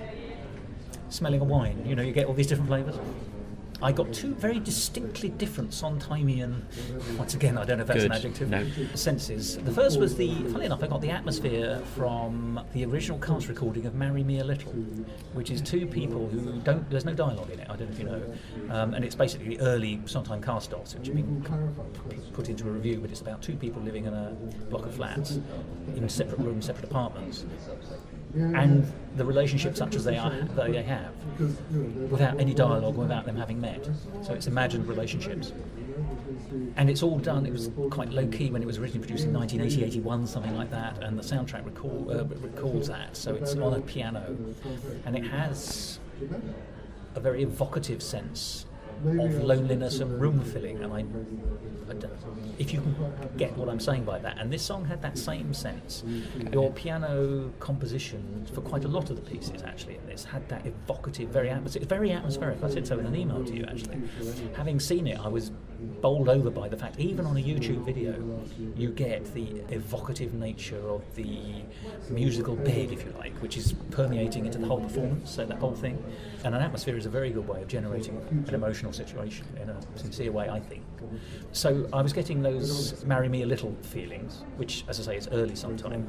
smelling a wine, you get all these different flavours. I got two very distinctly different Sondheimian, once again, I don't know if that's an adjective, senses. The first was funnily enough, I got the atmosphere from the original cast recording of Marry Me a Little, which is two people who there's no dialogue in it, I don't know if you know, and it's basically the early Sondheim cast-offs, which have been put into a review, but it's about two people living in a block of flats in separate rooms, separate apartments, and the relationship such as they have, without any dialogue, without them having met. So it's imagined relationships. And it's all done, it was quite low-key when it was originally produced in 1980, 81, something like that, and the soundtrack recalls that. So it's on a piano, and it has a very evocative sense of loneliness and room filling, and if you can get what I'm saying by that, and this song had that same sense. Your piano composition for quite a lot of the pieces actually in this had that evocative, very atmospheric. I said so in an email to you actually. Having seen it, I was bowled over by the fact, even on a YouTube video, you get the evocative nature of the musical bed, if you like, which is permeating into the whole performance, so that whole thing. And an atmosphere is a very good way of generating an emotional situation in a sincere way, I think. So I was getting those Marry Me a Little feelings, which, as I say, is early sometime.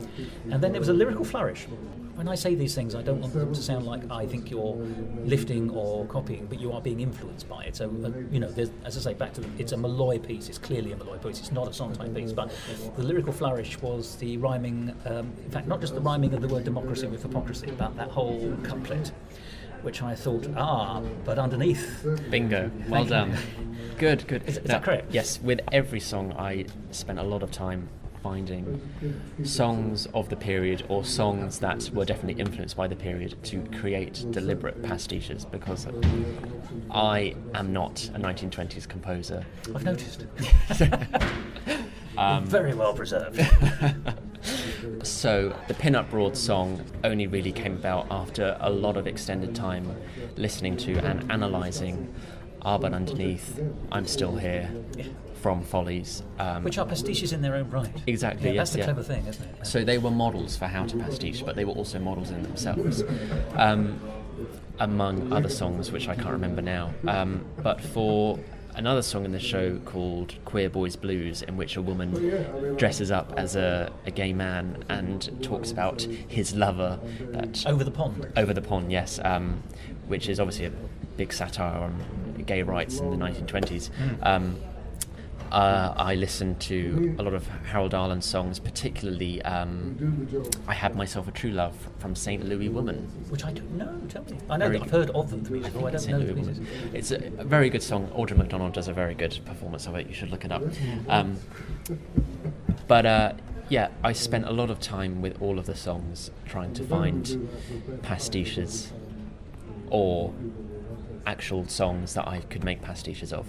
And then there was a lyrical flourish. When I say these things, I don't want them to sound like I think you're lifting or copying, but you are being influenced by it. So, there's, as I say, back to it's a Malloy piece. It's clearly a Malloy piece. It's not a Sondheim piece, but the lyrical flourish was the rhyming, in fact, not just the rhyming of the word democracy with hypocrisy, but that whole couplet, which I thought, but underneath. Bingo. Well done. Good. Is that correct? Yes, with every song I spent a lot of time finding songs of the period or songs that were definitely influenced by the period to create deliberate pastiches, because I am not a 1920s composer. I've noticed. Very well preserved. So the Pin-Up Broad song only really came about after a lot of extended time listening to and analysing But Underneath, I'm Still Here, from Follies. Which are pastiches in their own right. Exactly, yeah, that's the clever thing, isn't it? So they were models for how to pastiche, but they were also models in themselves. Among other songs, which I can't remember now. But for another song in the show called Queer Boys Blues, in which a woman dresses up as a gay man and talks about his lover. Over the pond, yes, which is obviously a big satire on gay rights in the 1920s. I listened to a lot of Harold Arlen's songs, particularly I Had Myself a True Love from St. Louis Woman. Which I don't know, tell me. I know that I've heard of them, I don't know the pieces. It's a very good song. Audra McDonald does a very good performance of it. You should look it up. I spent a lot of time with all of the songs trying to find pastiches or actual songs that I could make pastiches of.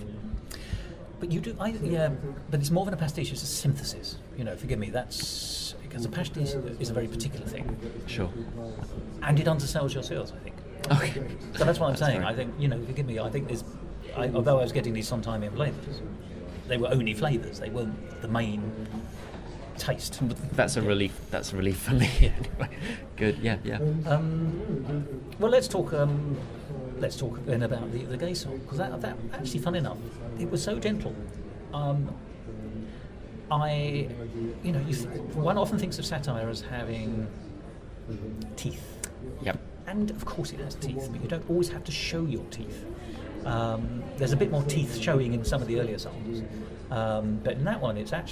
But you do, but it's more than a pastiche, it's a synthesis. Forgive me, that's because a pastiche is a very particular thing. Sure. And it undersells your sales, I think. Okay. So that's what I'm saying. Right. I think, forgive me, I think although I was getting these Sondheimian flavours, they were only flavours, they weren't the main taste. That's a relief for me. Anyway. Good, yeah. Well, let's talk then about the gay song, because that actually, fun enough, it was so gentle. One often thinks of satire as having teeth. Yep. And of course it has teeth, but you don't always have to show your teeth. There's a bit more teeth showing in some of the earlier songs. But in that one, it's a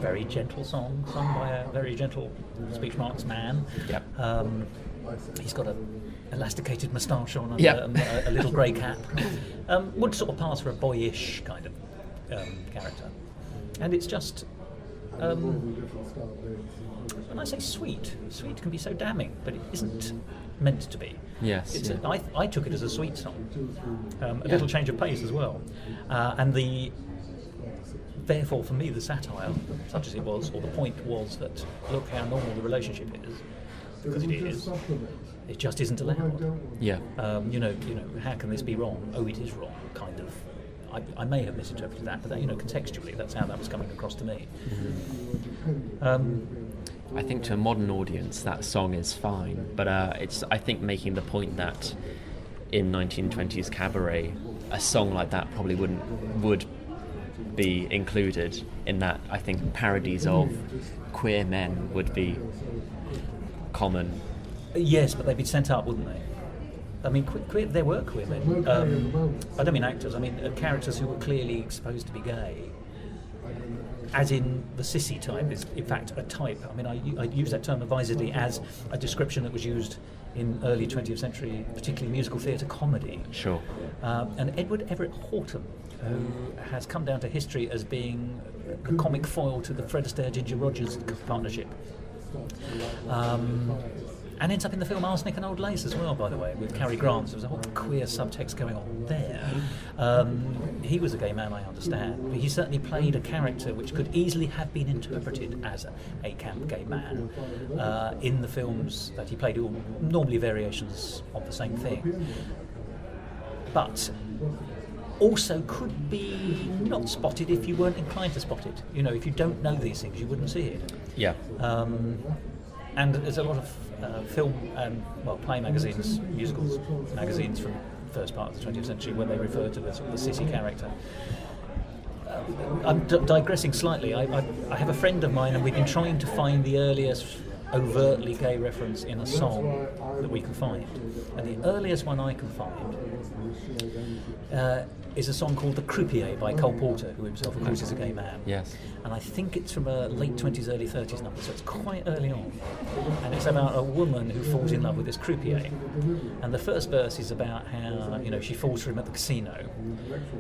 very gentle song, sung by a very gentle speech marks man. Yep. He's got a elasticated moustache on and a little grey cap. Would sort of pass for a boyish kind of character. And it's just when I say sweet can be so damning, but it isn't meant to be. Yes. I took it as a sweet song, a little change of pace as well, and therefore for me the satire, such as it was, or the point was that look how normal the relationship is, because it is. It just isn't allowed. Yeah. How can this be wrong? Oh, it is wrong, kind of. I may have misinterpreted that, but contextually, that's how that was coming across to me. I think to a modern audience, that song is fine, but it's, I think, making the point that in 1920s cabaret, a song like that probably would be included in that. I think parodies of queer men would be common. Yes, but they'd be sent up, wouldn't they? I mean, there were queer men. I don't mean actors. I mean characters who were clearly supposed to be gay. As in, the sissy type is, in fact, a type. I mean, I use that term advisedly as a description that was used in early 20th century, particularly musical theatre comedy. Sure. And Edward Everett Horton, who has come down to history as being a comic foil to the Fred Astaire Ginger Rogers partnership. And ends up in the film Arsenic and Old Lace as well, by the way, with Cary Grant. So there was a whole queer subtext going on there. He was a gay man, I understand, but he certainly played a character which could easily have been interpreted as a camp gay man in the films that he played, normally variations of the same thing. But also could be not spotted if you weren't inclined to spot it. If you don't know these things, you wouldn't see it. Yeah. And there's a lot of film and play magazines, musicals magazines from the first part of the 20th century where they refer to the sort of the sissy character. I'm digressing slightly. I have a friend of mine, and we've been trying to find the earliest overtly gay reference in a song that we can find. And the earliest one I can find is a song called The Croupier by Cole Porter, who himself, of course, is a gay man. Yes. And I think it's from a late 20s, early 30s number, so it's quite early on. And it's about a woman who falls in love with this croupier. And the first verse is about how, she falls for him at the casino,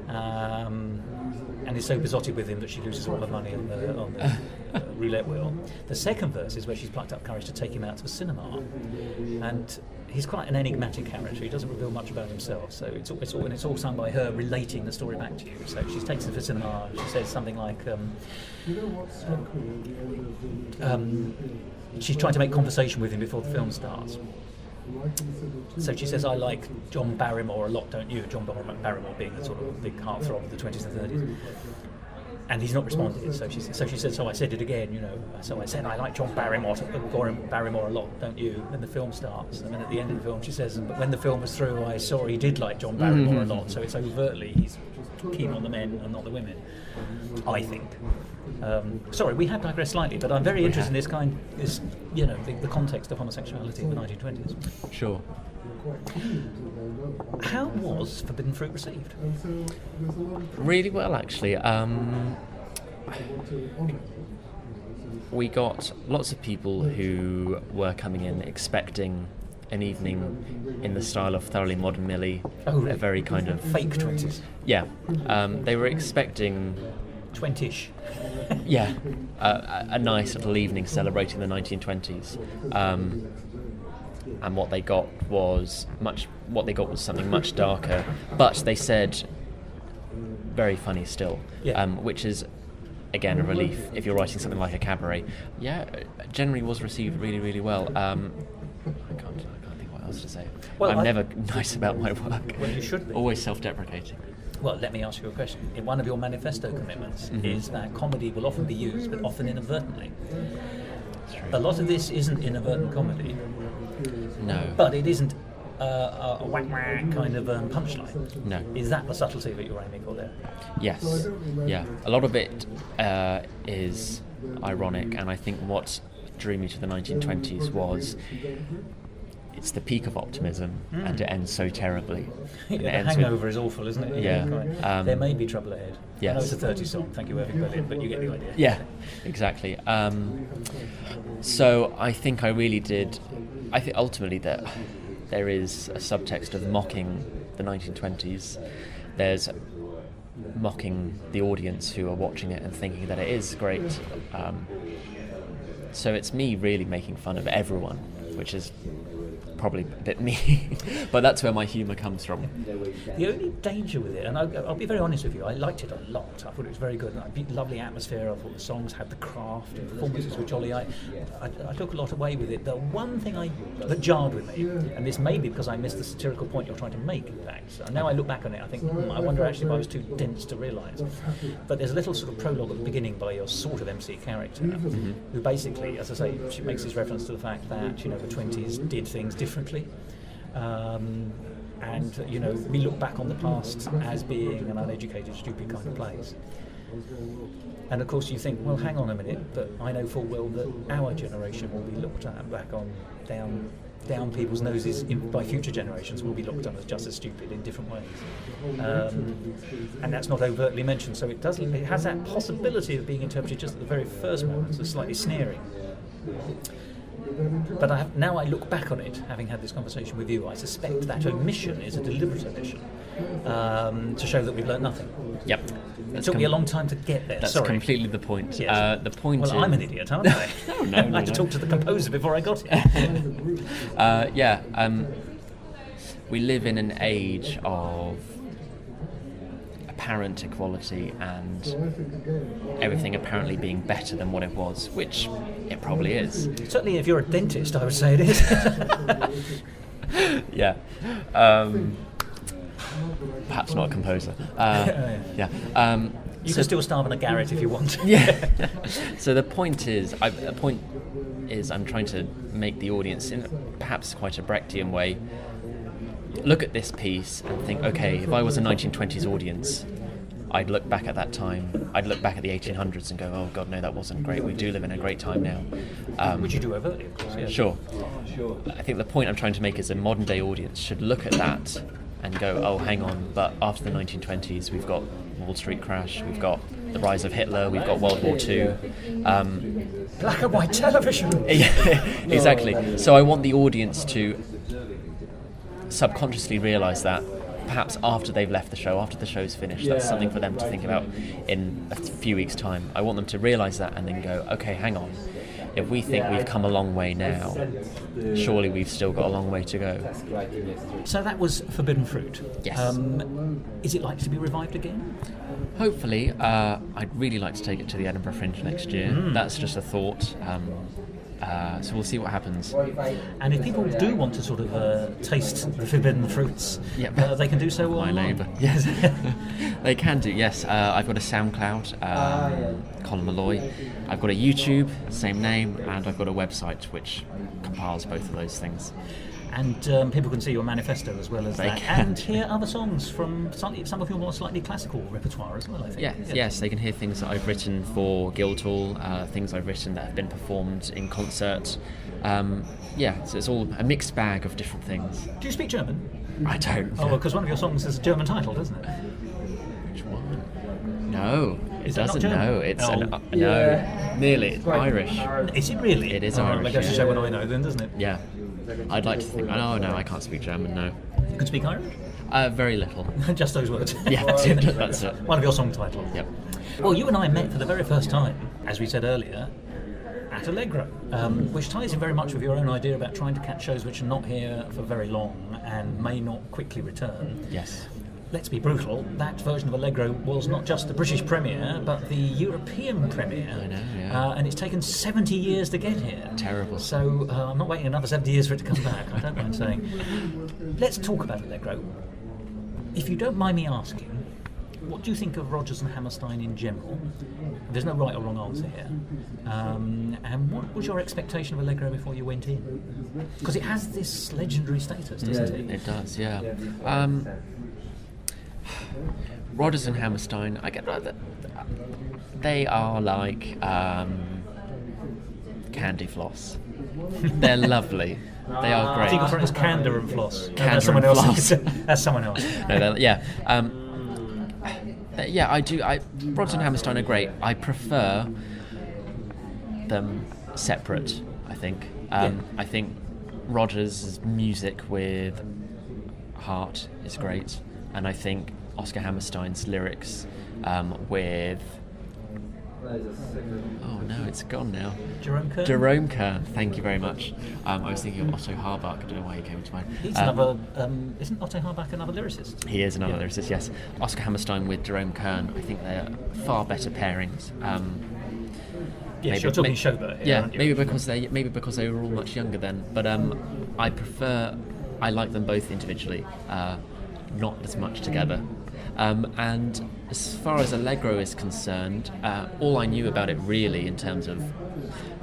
and is so besotted with him that she loses all her money on the roulette wheel. The second verse is where she's plucked up courage to take him out to the cinema. And he's quite an enigmatic character. He doesn't reveal much about himself, so it's all sung by her relating the story back to you. So she takes him to the cinema. She says something like, she's trying to make conversation with him before the film starts. So she says, "I like John Barrymore a lot, don't you?" John Barrymore being the sort of big heartthrob of the 20s and 30s. And he's not responded, so she said, "So I said it again, So I said, I like John Barrymore a lot, don't you?" And the film starts, and then at the end of the film she says, "But when the film was through, I saw he did like John Barrymore a lot." So it's overtly he's keen on the men and not the women, I think. Sorry, we have digressed slightly, but I'm very interested in the context of homosexuality in the 1920s. Sure. How was Forbidden Fruit received? Really well, actually. We got lots of people who were coming in expecting an evening in the style of Thoroughly Modern Millie. Oh, really? A very kind of fake 20s. Yeah. They were expecting 20ish. Yeah, a nice little evening celebrating the 1920s. And what they got was something much darker, but they said very funny still, which is again a relief if you're writing something like a cabaret. Yeah, generally was received really, really well. I can't think what else to say. Well, I'm never nice about my work. Well, you should be. Always self-deprecating. Well, let me ask you a question. In one of your manifesto commitments is that comedy will often be used, but often inadvertently. A lot of this isn't inadvertent comedy. No. But it isn't a whack-whack kind of punchline. No. Is that the subtlety that you're aiming for there? Yes. Yeah. A lot of it is ironic, and I think what drew me to the 1920s was it's the peak of optimism, and it ends so terribly. The Hangover is awful, isn't it? Yeah. There may be trouble ahead. Yes. I know it's a 30s song, thank you, Irving Berlin, but you get the idea. Yeah, exactly. So I think I really did. I think ultimately that there is a subtext of mocking the 1920s. There's mocking the audience who are watching it and thinking that it is great. So it's me really making fun of everyone, which is probably a bit me, but that's where my humour comes from. The only danger with it, and I'll be very honest with you, I liked it a lot. I thought it was very good. Lovely atmosphere. I thought the songs had the craft, the performances were jolly. I took a lot away with it. The one thing that jarred with me, and this may be because I missed the satirical point you're trying to make, in fact. So now I look back on it, I think, I wonder actually if I was too dense to realise. But there's a little sort of prologue at the beginning by your sort of MC character, who basically, as I say, she makes this reference to the fact that, the 20s did things differently. And we look back on the past as being an uneducated, stupid kind of place. And of course you think, well, hang on a minute, but I know full well that our generation will be looked at back on down people's noses by future generations will be looked at as just as stupid in different ways. And that's not overtly mentioned, so it has that possibility of being interpreted just at the very first moments as slightly sneering. But now I look back on it, having had this conversation with you, I suspect that omission is a deliberate omission to show that we've learnt nothing. Yep. It took me a long time to get there. That's completely the point. Yes. The point well, is... I'm an idiot, aren't I? No. I had to talk to the composer before I got here. We live in an age of apparent equality and everything apparently being better than what it was, which it probably is. Certainly if you're a dentist, I would say it is. Yeah. Perhaps not a composer. You can still starve in a garret if you want. Yeah. So the point is I'm trying to make the audience, in perhaps quite a Brechtian way, look at this piece and think, okay, if I was a 1920s audience, I'd look back at that time, I'd look back at the 1800s and go, oh God, no, that wasn't great. We do live in a great time now. Which you do overtly, of course, yeah. Sure. I think the point I'm trying to make is a modern day audience should look at that and go, oh, hang on, but after the 1920s, we've got Wall Street crash, we've got the rise of Hitler, we've got World War II. Black and white television! Exactly. So I want the audience to subconsciously realise that perhaps after they've left the show, after the show's finished, that's something for them to think about in a few weeks' time. I want them to realise that and then go, okay, hang on. If we think we've come a long way now, surely we've still got a long way to go. So that was Forbidden Fruit. Yes. Is it likely to be revived again? Hopefully. I'd really like to take it to the Edinburgh Fringe next year. That's just a thought. So we'll see what happens. And if people do want to sort of taste the forbidden fruits, they can do so online. My neighbour. Yes. They can do, yes. I've got a SoundCloud, Colin Malloy. I've got a YouTube, same name, and I've got a website which compiles both of those things. And people can see your manifesto as well as they that, can. And hear other songs from some of your more slightly classical repertoire as well, I think. Yes, they can hear things that I've written for Guildhall, things I've written that have been performed in concert. So it's all a mixed bag of different things. Do you speak German? I don't. Oh, because one of your songs has a German title, doesn't it? Which one? No, it doesn't. No, it's nearly. It's Irish. Is it really? It is Irish. That goes to show what I know then, doesn't it? Yeah. I'd like to think. Oh no, I can't speak German. No. You can speak Irish? Very little. Just those words. Yeah, that's it. One of your song titles. Yep. Well, you and I met for the very first time, as we said earlier, at Allegro, which ties in very much with your own idea about trying to catch shows which are not here for very long and may not quickly return. Yes. Let's be brutal, that version of Allegro was not just the British premiere, but the European premiere. I know, yeah. And it's taken 70 years to get here. Terrible. So I'm not waiting another 70 years for it to come back, I don't mind saying. Let's talk about Allegro. If you don't mind me asking, what do you think of Rodgers and Hammerstein in general? There's no right or wrong answer here. And what was your expectation of Allegro before you went in? Because it has this legendary status, doesn't it? It does, yeah. Rodgers and Hammerstein, I get that. They are like candy floss. They're lovely. They are great. I think of it as Candour and Floss. Candour and Floss. That's someone else. No, I do. Rodgers and Hammerstein are great. I prefer them separate, I think. I think Rodgers' music with heart is great, and I think Oscar Hammerstein's lyrics with... Oh no, it's gone now. Jerome Kern? Jerome Kern, thank you very much. I was thinking of Otto Harbach, I don't know why he came to mind. He's another... isn't Otto Harbach another lyricist? He is another lyricist, yes. Oscar Hammerstein with Jerome Kern, I think they're far better pairings. Yes, you're talking Schobert here, yeah, aren't you? maybe because they were all much younger then. But I like them both individually, not as much together. And as far as Allegro is concerned, all I knew about it really in terms of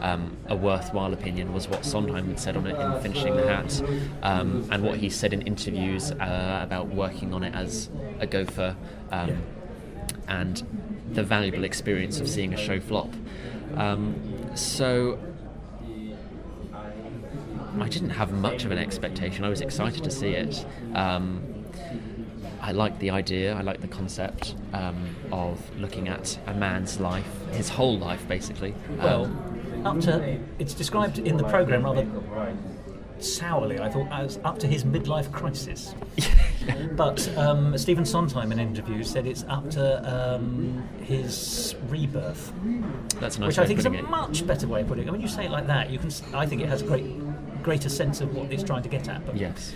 a worthwhile opinion was what Sondheim had said on it in Finishing the Hat, and what he said in interviews about working on it as a gopher, and the valuable experience of seeing a show flop. So I didn't have much of an expectation. I was excited to see it. I liked the idea, I liked the concept of looking at a man's life, his whole life basically. It's described in the programme rather sourly, I thought, as up to his midlife crisis. But Stephen Sondheim in an interview said it's up to his rebirth. That's a nice which way I think of is a putting it. much better way of putting it. When you say it like that, I think it has a greater sense of what it's trying to get at. But Yes.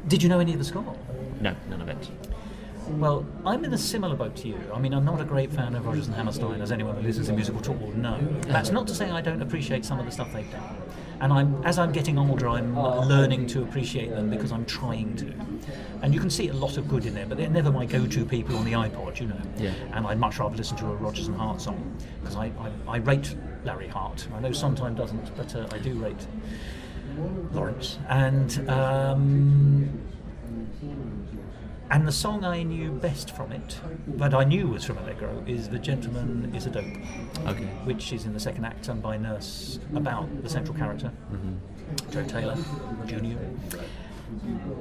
did you know any of the score? No, none of it. Well, I'm in a similar boat to you. I mean, I'm not a great fan of Rodgers and Hammerstein, as anyone who listens to Musical Talk will know. That's not to say I don't appreciate some of the stuff they've done. And as I'm getting older, I'm learning to appreciate them because I'm trying to. And you can see a lot of good in there, but they're never my go-to people on the iPod, you know. Yeah. And I'd much rather listen to a Rodgers and Hart song, because I rate Larry Hart. I know Sondheim doesn't, but I do rate Lawrence. And the song I knew best from it, but I knew was from Allegro, is The Gentleman is a Dope, Okay. which is in the second act, sung by Nurse, about the central character, Joe Taylor Jr.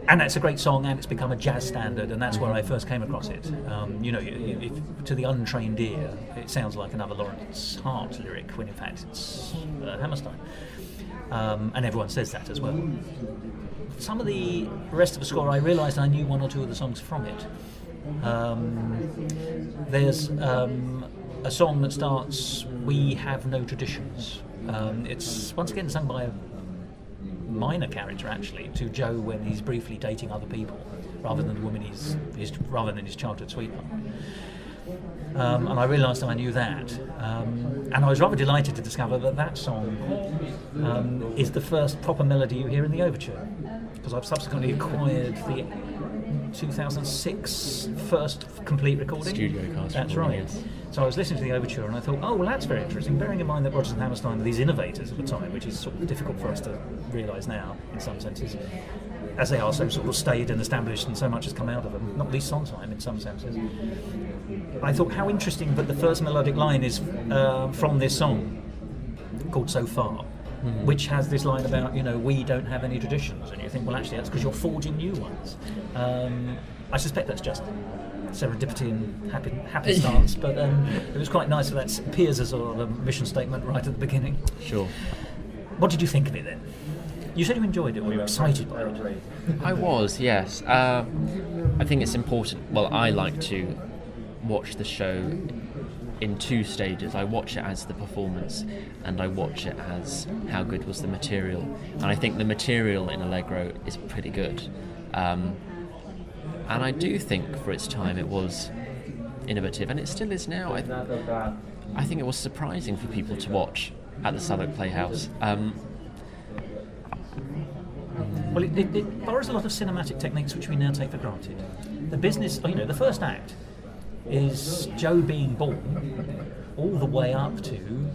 And that's a great song, and it's become a jazz standard, and that's where I first came across it. To the untrained ear, it sounds like another Lawrence Hart lyric, when in fact it's Hammerstein. And everyone says that as well. Some of the rest of the score, I realised I knew one or two of the songs from it. There's a song that starts, "We Have No Traditions." It's once again sung by a minor character, actually, to Joe when he's briefly dating other people, rather than the woman rather than his childhood sweetheart. And I realised I knew that, and I was rather delighted to discover that song is the first proper melody you hear in the overture, because I've subsequently acquired the 2006 first complete recording. Studio cast. That's right. Yes. So I was listening to the overture and I thought, oh, well, that's very interesting, bearing in mind that Rodgers and Hammerstein were these innovators at the time, which is sort of difficult for us to realise now, in some senses, as they are so sort of staid and established and so much has come out of them, not least Sondheim in some senses. I thought, how interesting that the first melodic line is from this song, called So Far, which has this line about, we don't have any traditions, and you think, well, actually, that's because you're forging new ones. I suspect that's just serendipity and happenstance, but it was quite nice that that appears as sort of a mission statement right at the beginning. Sure. What did you think of it then? You said you enjoyed it, or you were excited by it? I was, yes. I think it's important. Well, I like to watch the show in two stages. I watch it as the performance, and I watch it as how good was the material. And I think the material in Allegro is pretty good. And I do think for its time it was innovative, and it still is now. I think it was surprising for people to watch at the Southwark Playhouse. Well, it borrows a lot of cinematic techniques which we now take for granted. The business, the first act is Joe being born all the way up to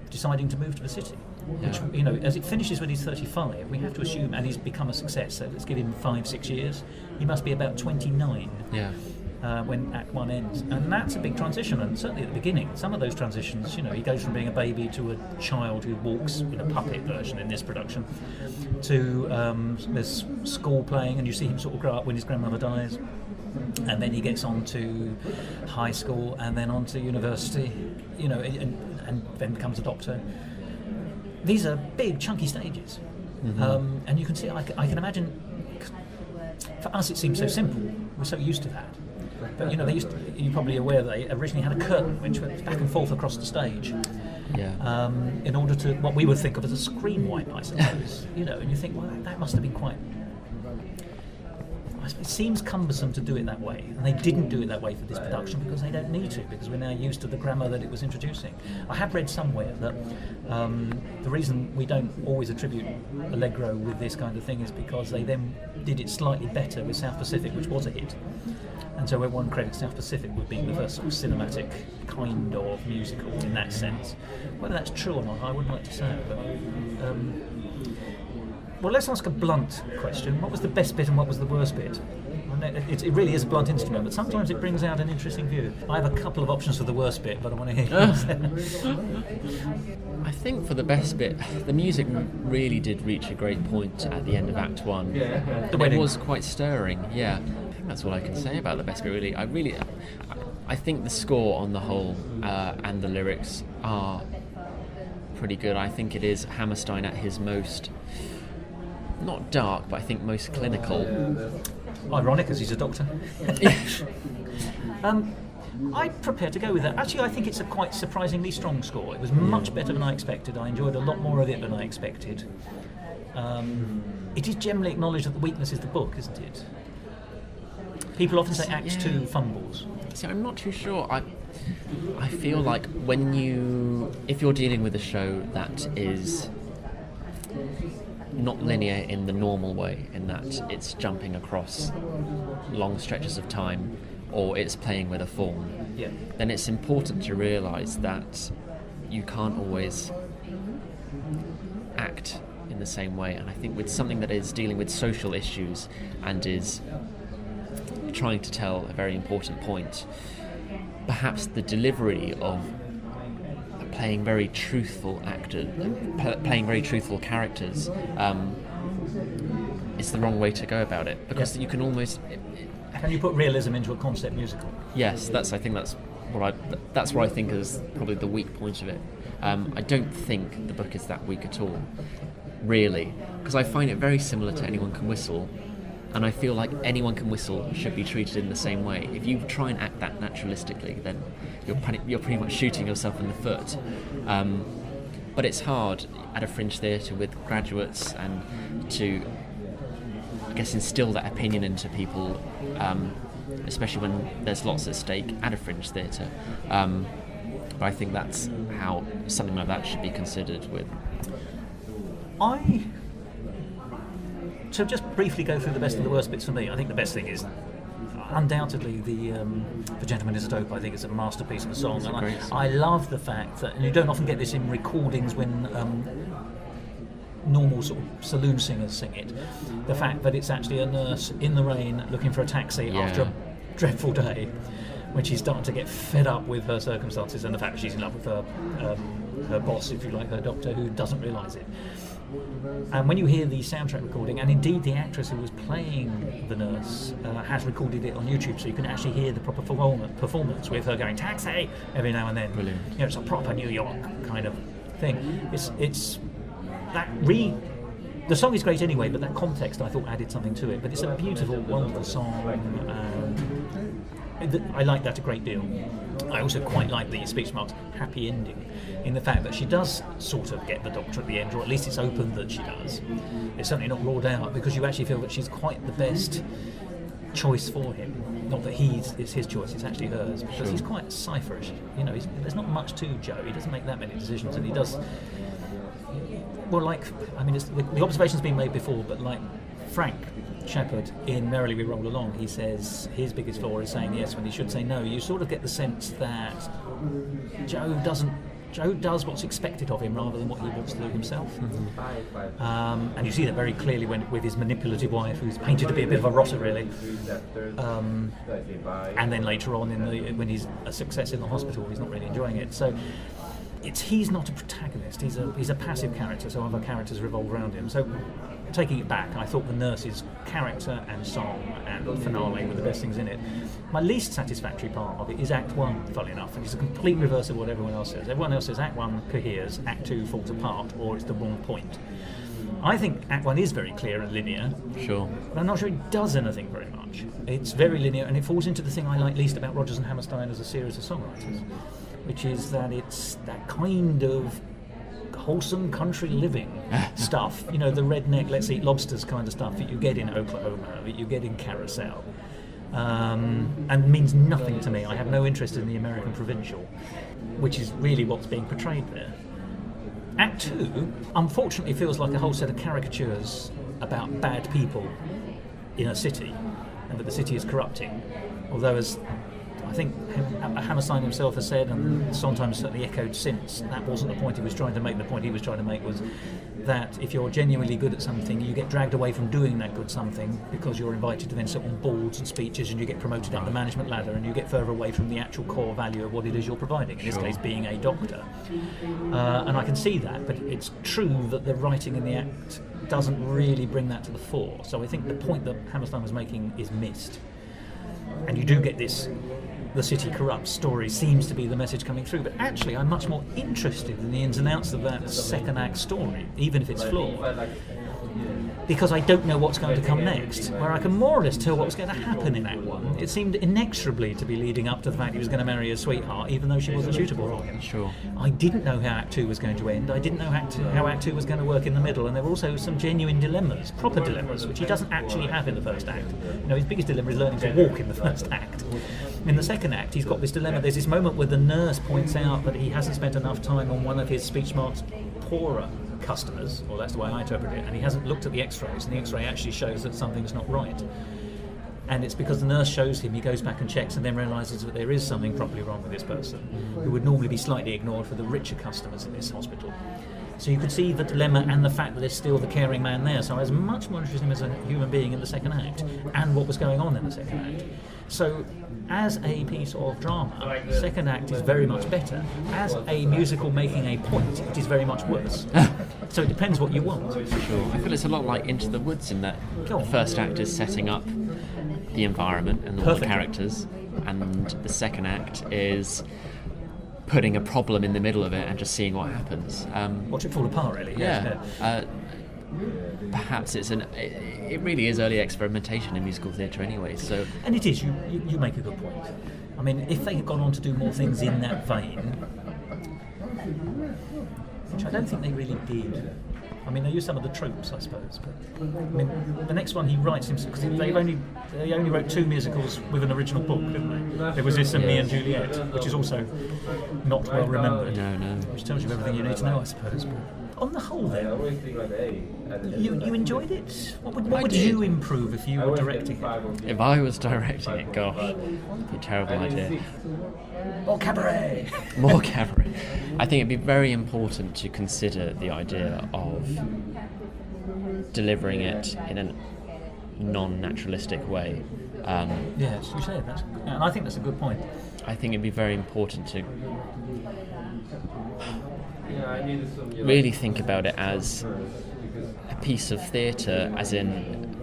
deciding to move to the city. Which, as it finishes when he's 35, we have to assume, and he's become a success, so let's give him 5-6 years, he must be about 29 when Act 1 ends. And that's a big transition, and certainly at the beginning, some of those transitions, he goes from being a baby to a child who walks in a puppet version in this production, to there's school playing, and you see him sort of grow up when his grandmother dies. And then he gets on to high school, and then on to university, and then becomes a doctor. These are big, chunky stages, and you can see. I can imagine. For us, it seems so simple, we're so used to that. But you're probably aware they originally had a curtain which went back and forth across the stage. Yeah. In order to what we would think of as a screen wipe, I suppose. And you think, well, that must have been quite. It seems cumbersome to do it that way, and they didn't do it that way for this production because they don't need to, because we're now used to the grammar that it was introducing. I have read somewhere that the reason we don't always attribute Allegro with this kind of thing is because they then did it slightly better with South Pacific, which was a hit. And so everyone credits South Pacific with being the first sort of cinematic kind of musical in that sense. Whether that's true or not, I wouldn't like to say. But, well, let's ask a blunt question. What was the best bit and what was the worst bit? It really is a blunt instrument, but sometimes it brings out an interesting view. I have a couple of options for the worst bit, but I want to hear yours. I think for the best bit, the music really did reach a great point at the end of Act 1. It was quite stirring, yeah. I think that's all I can say about the best bit, really. I think the score on the whole and the lyrics are pretty good. I think it is Hammerstein at his most, not dark, but I think most clinical. Ironic, as he's a doctor. I'm prepared to go with that. Actually, I think it's a quite surprisingly strong score. It was much better than I expected. I enjoyed a lot more of it than I expected. It is generally acknowledged that the weakness is the book, isn't it? People often say Act 2 fumbles. See, I'm not too sure. I feel like if you're dealing with a show that is not linear in the normal way, in that it's jumping across long stretches of time or it's playing with a form, then it's important to realise that you can't always act in the same way. And I think with something that is dealing with social issues and is trying to tell a very important point, perhaps the delivery of playing very truthful characters is the wrong way to go about it, because you can almost. Can you put realism into a concept musical? Yes, I think that's what I think is probably the weak point of it. I don't think the book is that weak at all, really, because I find it very similar to Anyone Can Whistle. And I feel like Anyone Can Whistle should be treated in the same way. If you try and act that naturalistically, then you're pretty much shooting yourself in the foot. But it's hard at a fringe theatre with graduates and to, I guess, instill that opinion into people, especially when there's lots at stake at a fringe theatre. But I think that's how something like that should be considered with. So just briefly go through the best and the worst bits for me. I think the best thing is undoubtedly the Gentleman is a Dope. I think it's a masterpiece of a song, and I love the fact that, and you don't often get this in recordings when normal sort of saloon singers sing it, the fact that it's actually a nurse in the rain looking for a taxi after a dreadful day, when she's starting to get fed up with her circumstances and the fact that she's in love with her boss, if you like, her doctor, who doesn't realise it. And when you hear the soundtrack recording, and indeed the actress who was playing the nurse has recorded it on YouTube, so you can actually hear the proper performance with her going taxi every now and then. Brilliant. It's a proper New York kind of thing. It's that the song is great anyway, but that context I thought added something to it. But it's a beautiful, wonderful song. I like that a great deal. I also quite like the speech marks happy ending, in the fact that she does sort of get the doctor at the end, or at least it's open that she does. It's certainly not ruled out, because you actually feel that she's quite the best choice for him. Not that it's his choice, it's actually hers, because he's quite cipherish. There's not much to Joe. He doesn't make that many decisions, and he does. Well, the observation's been made before, but like Frank Shepherd in Merrily We Roll Along, he says his biggest flaw is saying yes when he should say no. You sort of get the sense that Joe does what's expected of him rather than what he wants to do himself. Mm-hmm. And you see that very clearly with his manipulative wife, who's painted to be a bit of a rotter, really. And then later on, when he's a success in the hospital, he's not really enjoying it. So he's not a protagonist. He's a passive character. So other characters revolve around him. So taking it back, I thought the nurse's character and song and finale were the best things in it. My least satisfactory part of it is Act 1, funnily enough, and it's a complete reverse of what everyone else says. Everyone else says Act 1 coheres, Act 2 falls apart, or it's the wrong point. I think Act 1 is very clear and linear, Sure. but I'm not sure it does anything very much. It's very linear, and it falls into the thing I like least about Rodgers and Hammerstein as a series of songwriters, which is that it's that kind of wholesome country living stuff, the redneck, let's eat lobsters kind of stuff that you get in Oklahoma, that you get in Carousel, and means nothing to me. I have no interest in the American provincial, which is really what's being portrayed there. Act 2, unfortunately, feels like a whole set of caricatures about bad people in a city, and that the city is corrupting. Although, as I think Hammerstein himself has said, and Sondheim certainly echoed since, that wasn't the point he was trying to make. The point he was trying to make was that if you're genuinely good at something, you get dragged away from doing that good something because you're invited to then sit on boards and speeches, and you get promoted up the management ladder, and you get further away from the actual core value of what it is you're providing, in this case being a doctor. And I can see that, but it's true that the writing in the act doesn't really bring that to the fore. So I think the point that Hammerstein was making is missed. And you do get this, the city corrupts story seems to be the message coming through, but actually I'm much more interested in the ins and outs of that second act story, even if it's flawed, because I don't know what's going to come next, where I can more or less tell what was going to happen in Act 1. It seemed inexorably to be leading up to the fact he was going to marry his sweetheart, even though she wasn't suitable for him. Sure. I didn't know how Act 2 was going to end. I didn't know how Act 2 was going to work in the middle, and there were also some genuine dilemmas, proper dilemmas, which he doesn't actually have in the first act. His biggest dilemma is learning to walk in the first act. In the second act, he's got this dilemma. There's this moment where the nurse points out that he hasn't spent enough time on one of his speech marks poorer customers, or that's the way I interpret it, and he hasn't looked at the x-rays, and the x-ray actually shows that something's not right. And it's because the nurse shows him, he goes back and checks and then realises that there is something properly wrong with this person, who would normally be slightly ignored for the richer customers in this hospital. So you could see the dilemma and the fact that there's still the caring man there. So I was much more interested in him as a human being in the second act, and what was going on in the second act. So as a piece of drama, the second act is very much better. As a musical making a point, it is very much worse. So it depends what you want. Sure. I feel it's a lot like Into the Woods in that the first act is setting up the environment and all the characters, and the second act is putting a problem in the middle of it and just seeing what happens. Watch it fall apart, really. Perhaps it really is early experimentation in musical theatre anyway. So, and it is. You make a good point. I mean, if they had gone on to do more things in that vein, which I don't think they really did. I mean, they use some of the tropes, I suppose. But I mean, the next one he writes himself, because they only wrote 2 musicals with an original book, didn't they? There was this and Me and Juliet, which is also not well remembered. No. Which tells you everything you need to know, I suppose. But on the whole, then, you enjoyed it. What would you improve if you were directing it? If I was directing it, gosh, it'd be a terrible idea. More cabaret. More cabaret. I think it'd be very important to consider the idea of delivering it in a non-naturalistic way. Yes, you said that, and I think that's a good point. I think it'd be very important to really think about it as a piece of theatre, as in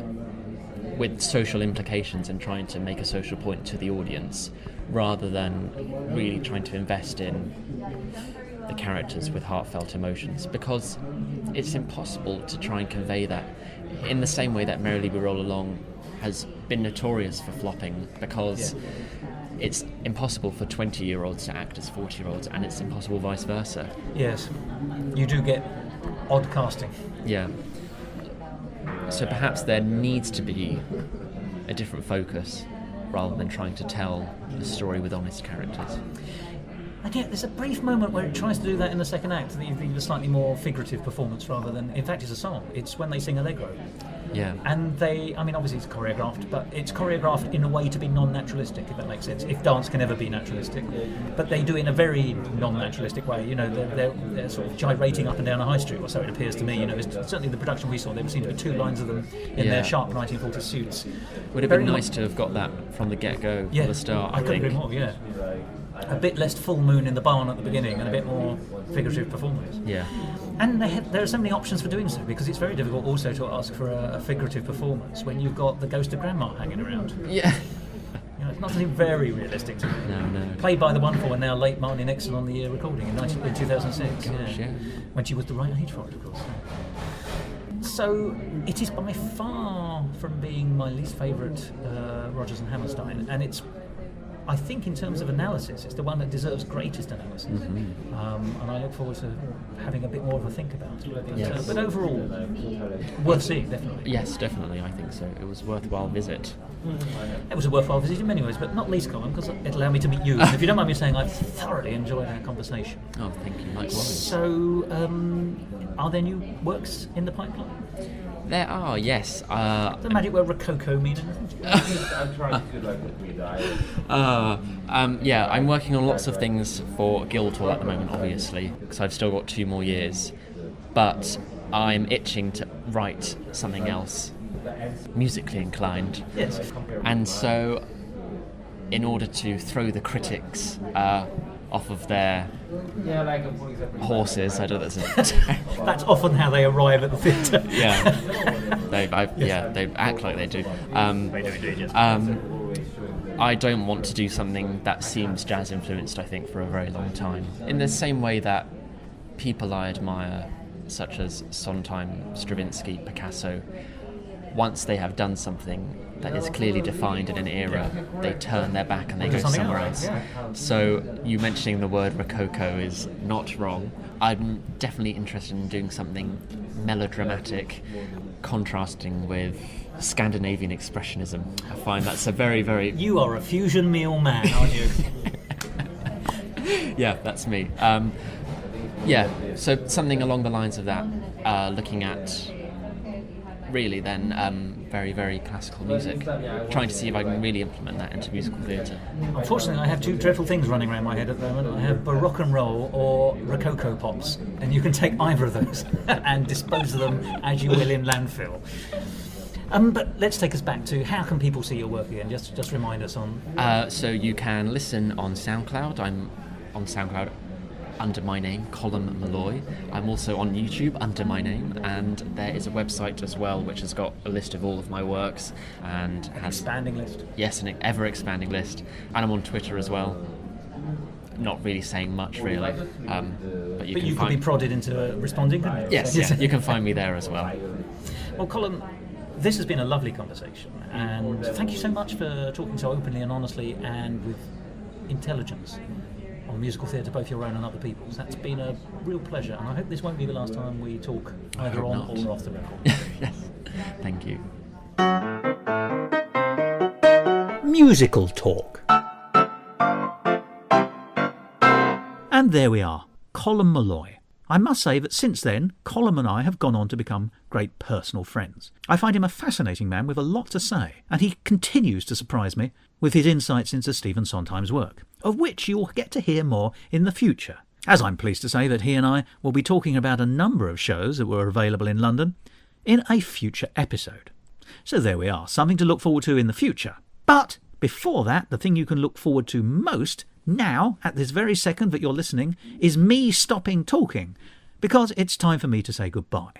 with social implications and trying to make a social point to the audience, rather than really trying to invest in the characters with heartfelt emotions, because it's impossible to try and convey that in the same way that Merrily We Roll Along has been notorious for flopping, because it's impossible for 20-year-olds to act as 40-year-olds, and it's impossible vice versa. Yes, you do get odd casting. Yeah. So perhaps there needs to be a different focus rather than trying to tell the story with honest characters. And yet there's a brief moment where it tries to do that in the second act, the slightly more figurative performance rather than, in fact, it's a song. It's when they sing Allegro. Yeah. And obviously it's choreographed, but it's choreographed in a way to be non-naturalistic, if that makes sense. If dance can ever be naturalistic. But they do it in a very non-naturalistic way. They're sort of gyrating up and down a high street, or so it appears to me. Certainly the production we saw, there seemed to be 2 lines of them in their sharp 1940s suits. Would have been nice to have got that from the get-go, from the start, I think. Couldn't agree more, a bit less full moon in the barn at the beginning and a bit more figurative performance. Yeah. And there are so many options for doing so, because it's very difficult also to ask for a figurative performance when you've got the ghost of Grandma hanging around. Yeah. It's not something very realistic to me. No. Played by the wonderful and now late Marnie Nixon on the recording in 2006. Gosh, yeah. When she was the right age for it, of course. So it is by far from being my least favourite Rodgers and Hammerstein, and it's, I think, in terms of analysis, it's the one that deserves greatest analysis. And I look forward to having a bit more of a think about it. Yes. But overall, worth seeing, definitely. Yes, definitely, I think so. It was a worthwhile visit. It was a worthwhile visit in many ways, but not least, Colin, because it allowed me to meet you. And if you don't mind me saying, I've thoroughly enjoyed our conversation. Oh, thank you. Likewise. So, are there new works in the pipeline? There are, yes. Does the magic word rococo mean anything? Yeah, I'm working on lots of things for Guildhall at the moment, obviously, because I've still got 2 more years. But I'm itching to write something else, musically inclined. Yes. And so, in order to throw the critics off of their horses, I don't know, That's often how they arrive at the theatre. They act like they do. They do indeed, yes. I don't want to do something that seems jazz influenced, I think, for a very long time. In the same way that people I admire, such as Sondheim, Stravinsky, Picasso, once they have done something that is clearly defined in an era, they turn their back and they go somewhere else. So you mentioning the word rococo is not wrong. I'm definitely interested in doing something melodramatic, contrasting with Scandinavian expressionism. I find that's a very, very... You are a fusion meal man, aren't you? Yeah, that's me. So something along the lines of that, looking at really then very, very classical music, trying to see if I can really implement that into musical theatre. Unfortunately, I have 2 dreadful things running around my head at the moment. I have Baroque and roll or rococo pops, and you can take either of those and dispose of them as you will in landfill. But let's take us back to how can people see your work again? Just remind us on... So you can listen on SoundCloud. I'm on SoundCloud under my name, Colm Malloy. I'm also on YouTube under my name, and there is a website as well which has got a list of all of my works and has... Expanding list. Yes, an ever-expanding list. And I'm on Twitter as well. Not really saying much, really. But you could be prodded into responding, couldn't you? Yes, you can find me there as well. Well, Colm, this has been a lovely conversation, and thank you so much for talking so openly and honestly and with intelligence on musical theatre, both your own and other people's. That's been a real pleasure, and I hope this won't be the last time we talk either on or off the record. Yes, thank you. Musical Talk. And there we are, Colm Malloy. I must say that since then, Colm and I have gone on to become great personal friends. I find him a fascinating man with a lot to say, and he continues to surprise me with his insights into Stephen Sondheim's work, of which you will get to hear more in the future, as I'm pleased to say that he and I will be talking about a number of shows that were available in London in a future episode. So there we are, something to look forward to in the future. But before that, the thing you can look forward to most now, at this very second that you're listening, is me stopping talking, because it's time for me to say goodbye.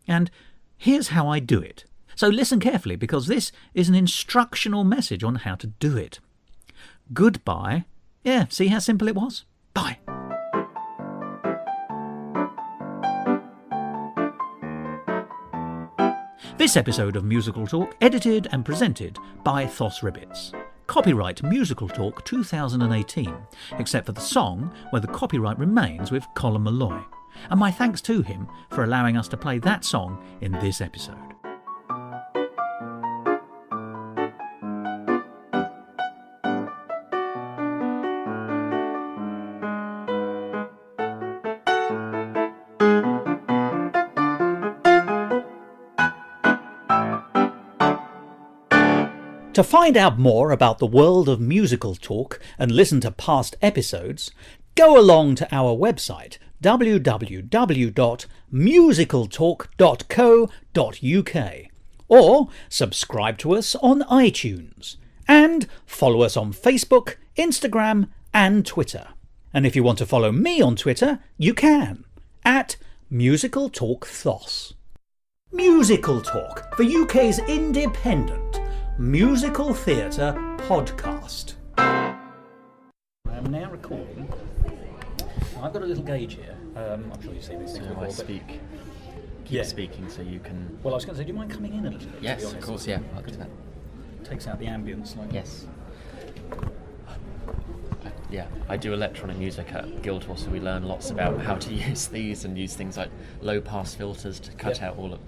And here's how I do it. So listen carefully, because this is an instructional message on how to do it. Goodbye. Yeah, see how simple it was? Bye. This episode of Musical Talk, edited and presented by Thos Ribbits. Copyright Musical Talk 2018, except for the song where the copyright remains with Colm Malloy. And my thanks to him for allowing us to play that song in this episode. To find out more about the world of Musical Talk and listen to past episodes, go along to our website www.musicaltalk.co.uk or subscribe to us on iTunes and follow us on Facebook, Instagram and Twitter. And if you want to follow me on Twitter, you can at Musical Talk Thos. Musical Talk, the UK's independent musical theatre podcast. I am now recording. I've got a little gauge here. I'm sure you've seen this thing before. I speak. keep speaking so you can... Well, I was going to say, do you mind coming in a little bit? Yes, to be honest? of course, yeah, I'll do that. Takes out the ambience. Like Yes. Yeah, I do electronic music at Guildhall, so we learn lots about how to use these and use things like low-pass filters to cut out all of...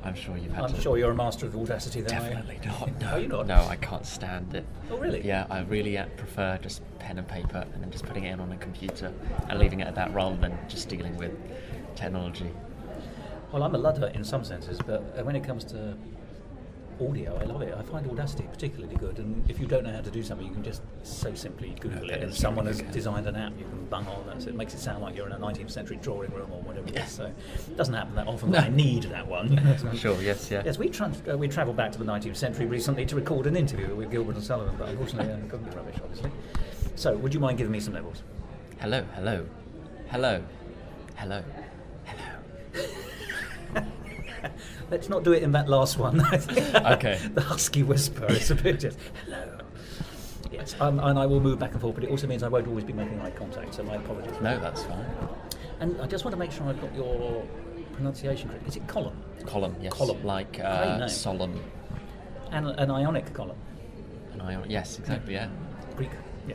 I'm sure you've had I'm to... sure you're a master of Audacity then, Definitely are you? not. No, Are you not? No, I can't stand it. Oh, really? Yeah, I really prefer just pen and paper and then just putting it in on a computer and leaving it at that rather than just dealing with technology. Well, I'm a Luddite in some senses, but when it comes to audio, I love it. I find Audacity particularly good, and if you don't know how to do something, you can just so simply Google it, and someone has designed an app you can bang on, and so it makes it sound like you're in a 19th century drawing room or whatever it is. So it doesn't happen that often, but I need that one. Sure, yes, yeah. Yes, we travelled back to the 19th century recently to record an interview with Gilbert and Sullivan, but unfortunately it couldn't be rubbish, obviously. So, would you mind giving me some levels? Hello, hello, hello, hello, hello. Let's not do it in that last one. Okay. The husky whisper is a bit just, hello. Yes, and I will move back and forth, but it also means I won't always be making eye contact, so my apologies. No, that's fine. And I just want to make sure I've got your pronunciation correct. Is it column? Column, yes. Column. Like Great name. solemn. And an ionic column? Yes, exactly, yeah. Greek, yeah.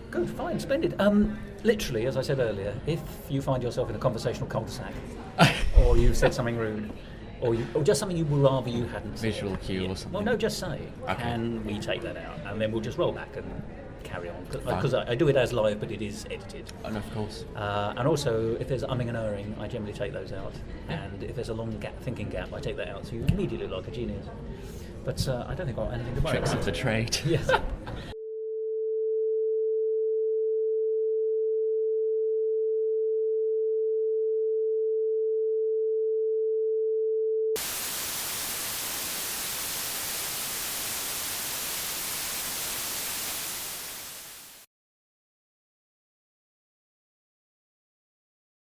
Good, fine, splendid. Literally, as I said earlier, if you find yourself in a conversational cul-de-sac, or you've said something rude, or just something you would rather you hadn't said. Visual cue or something. Well, no, just say, Okay. can we take that out? And then we'll just roll back and carry on. Because I do it as live, but it is edited. And of course. And also, if there's umming and erring, I generally take those out. And if there's a long thinking gap, I take that out. So you immediately look like a genius. But I don't think I've got anything to worry Tricks about. of the trade. Yes.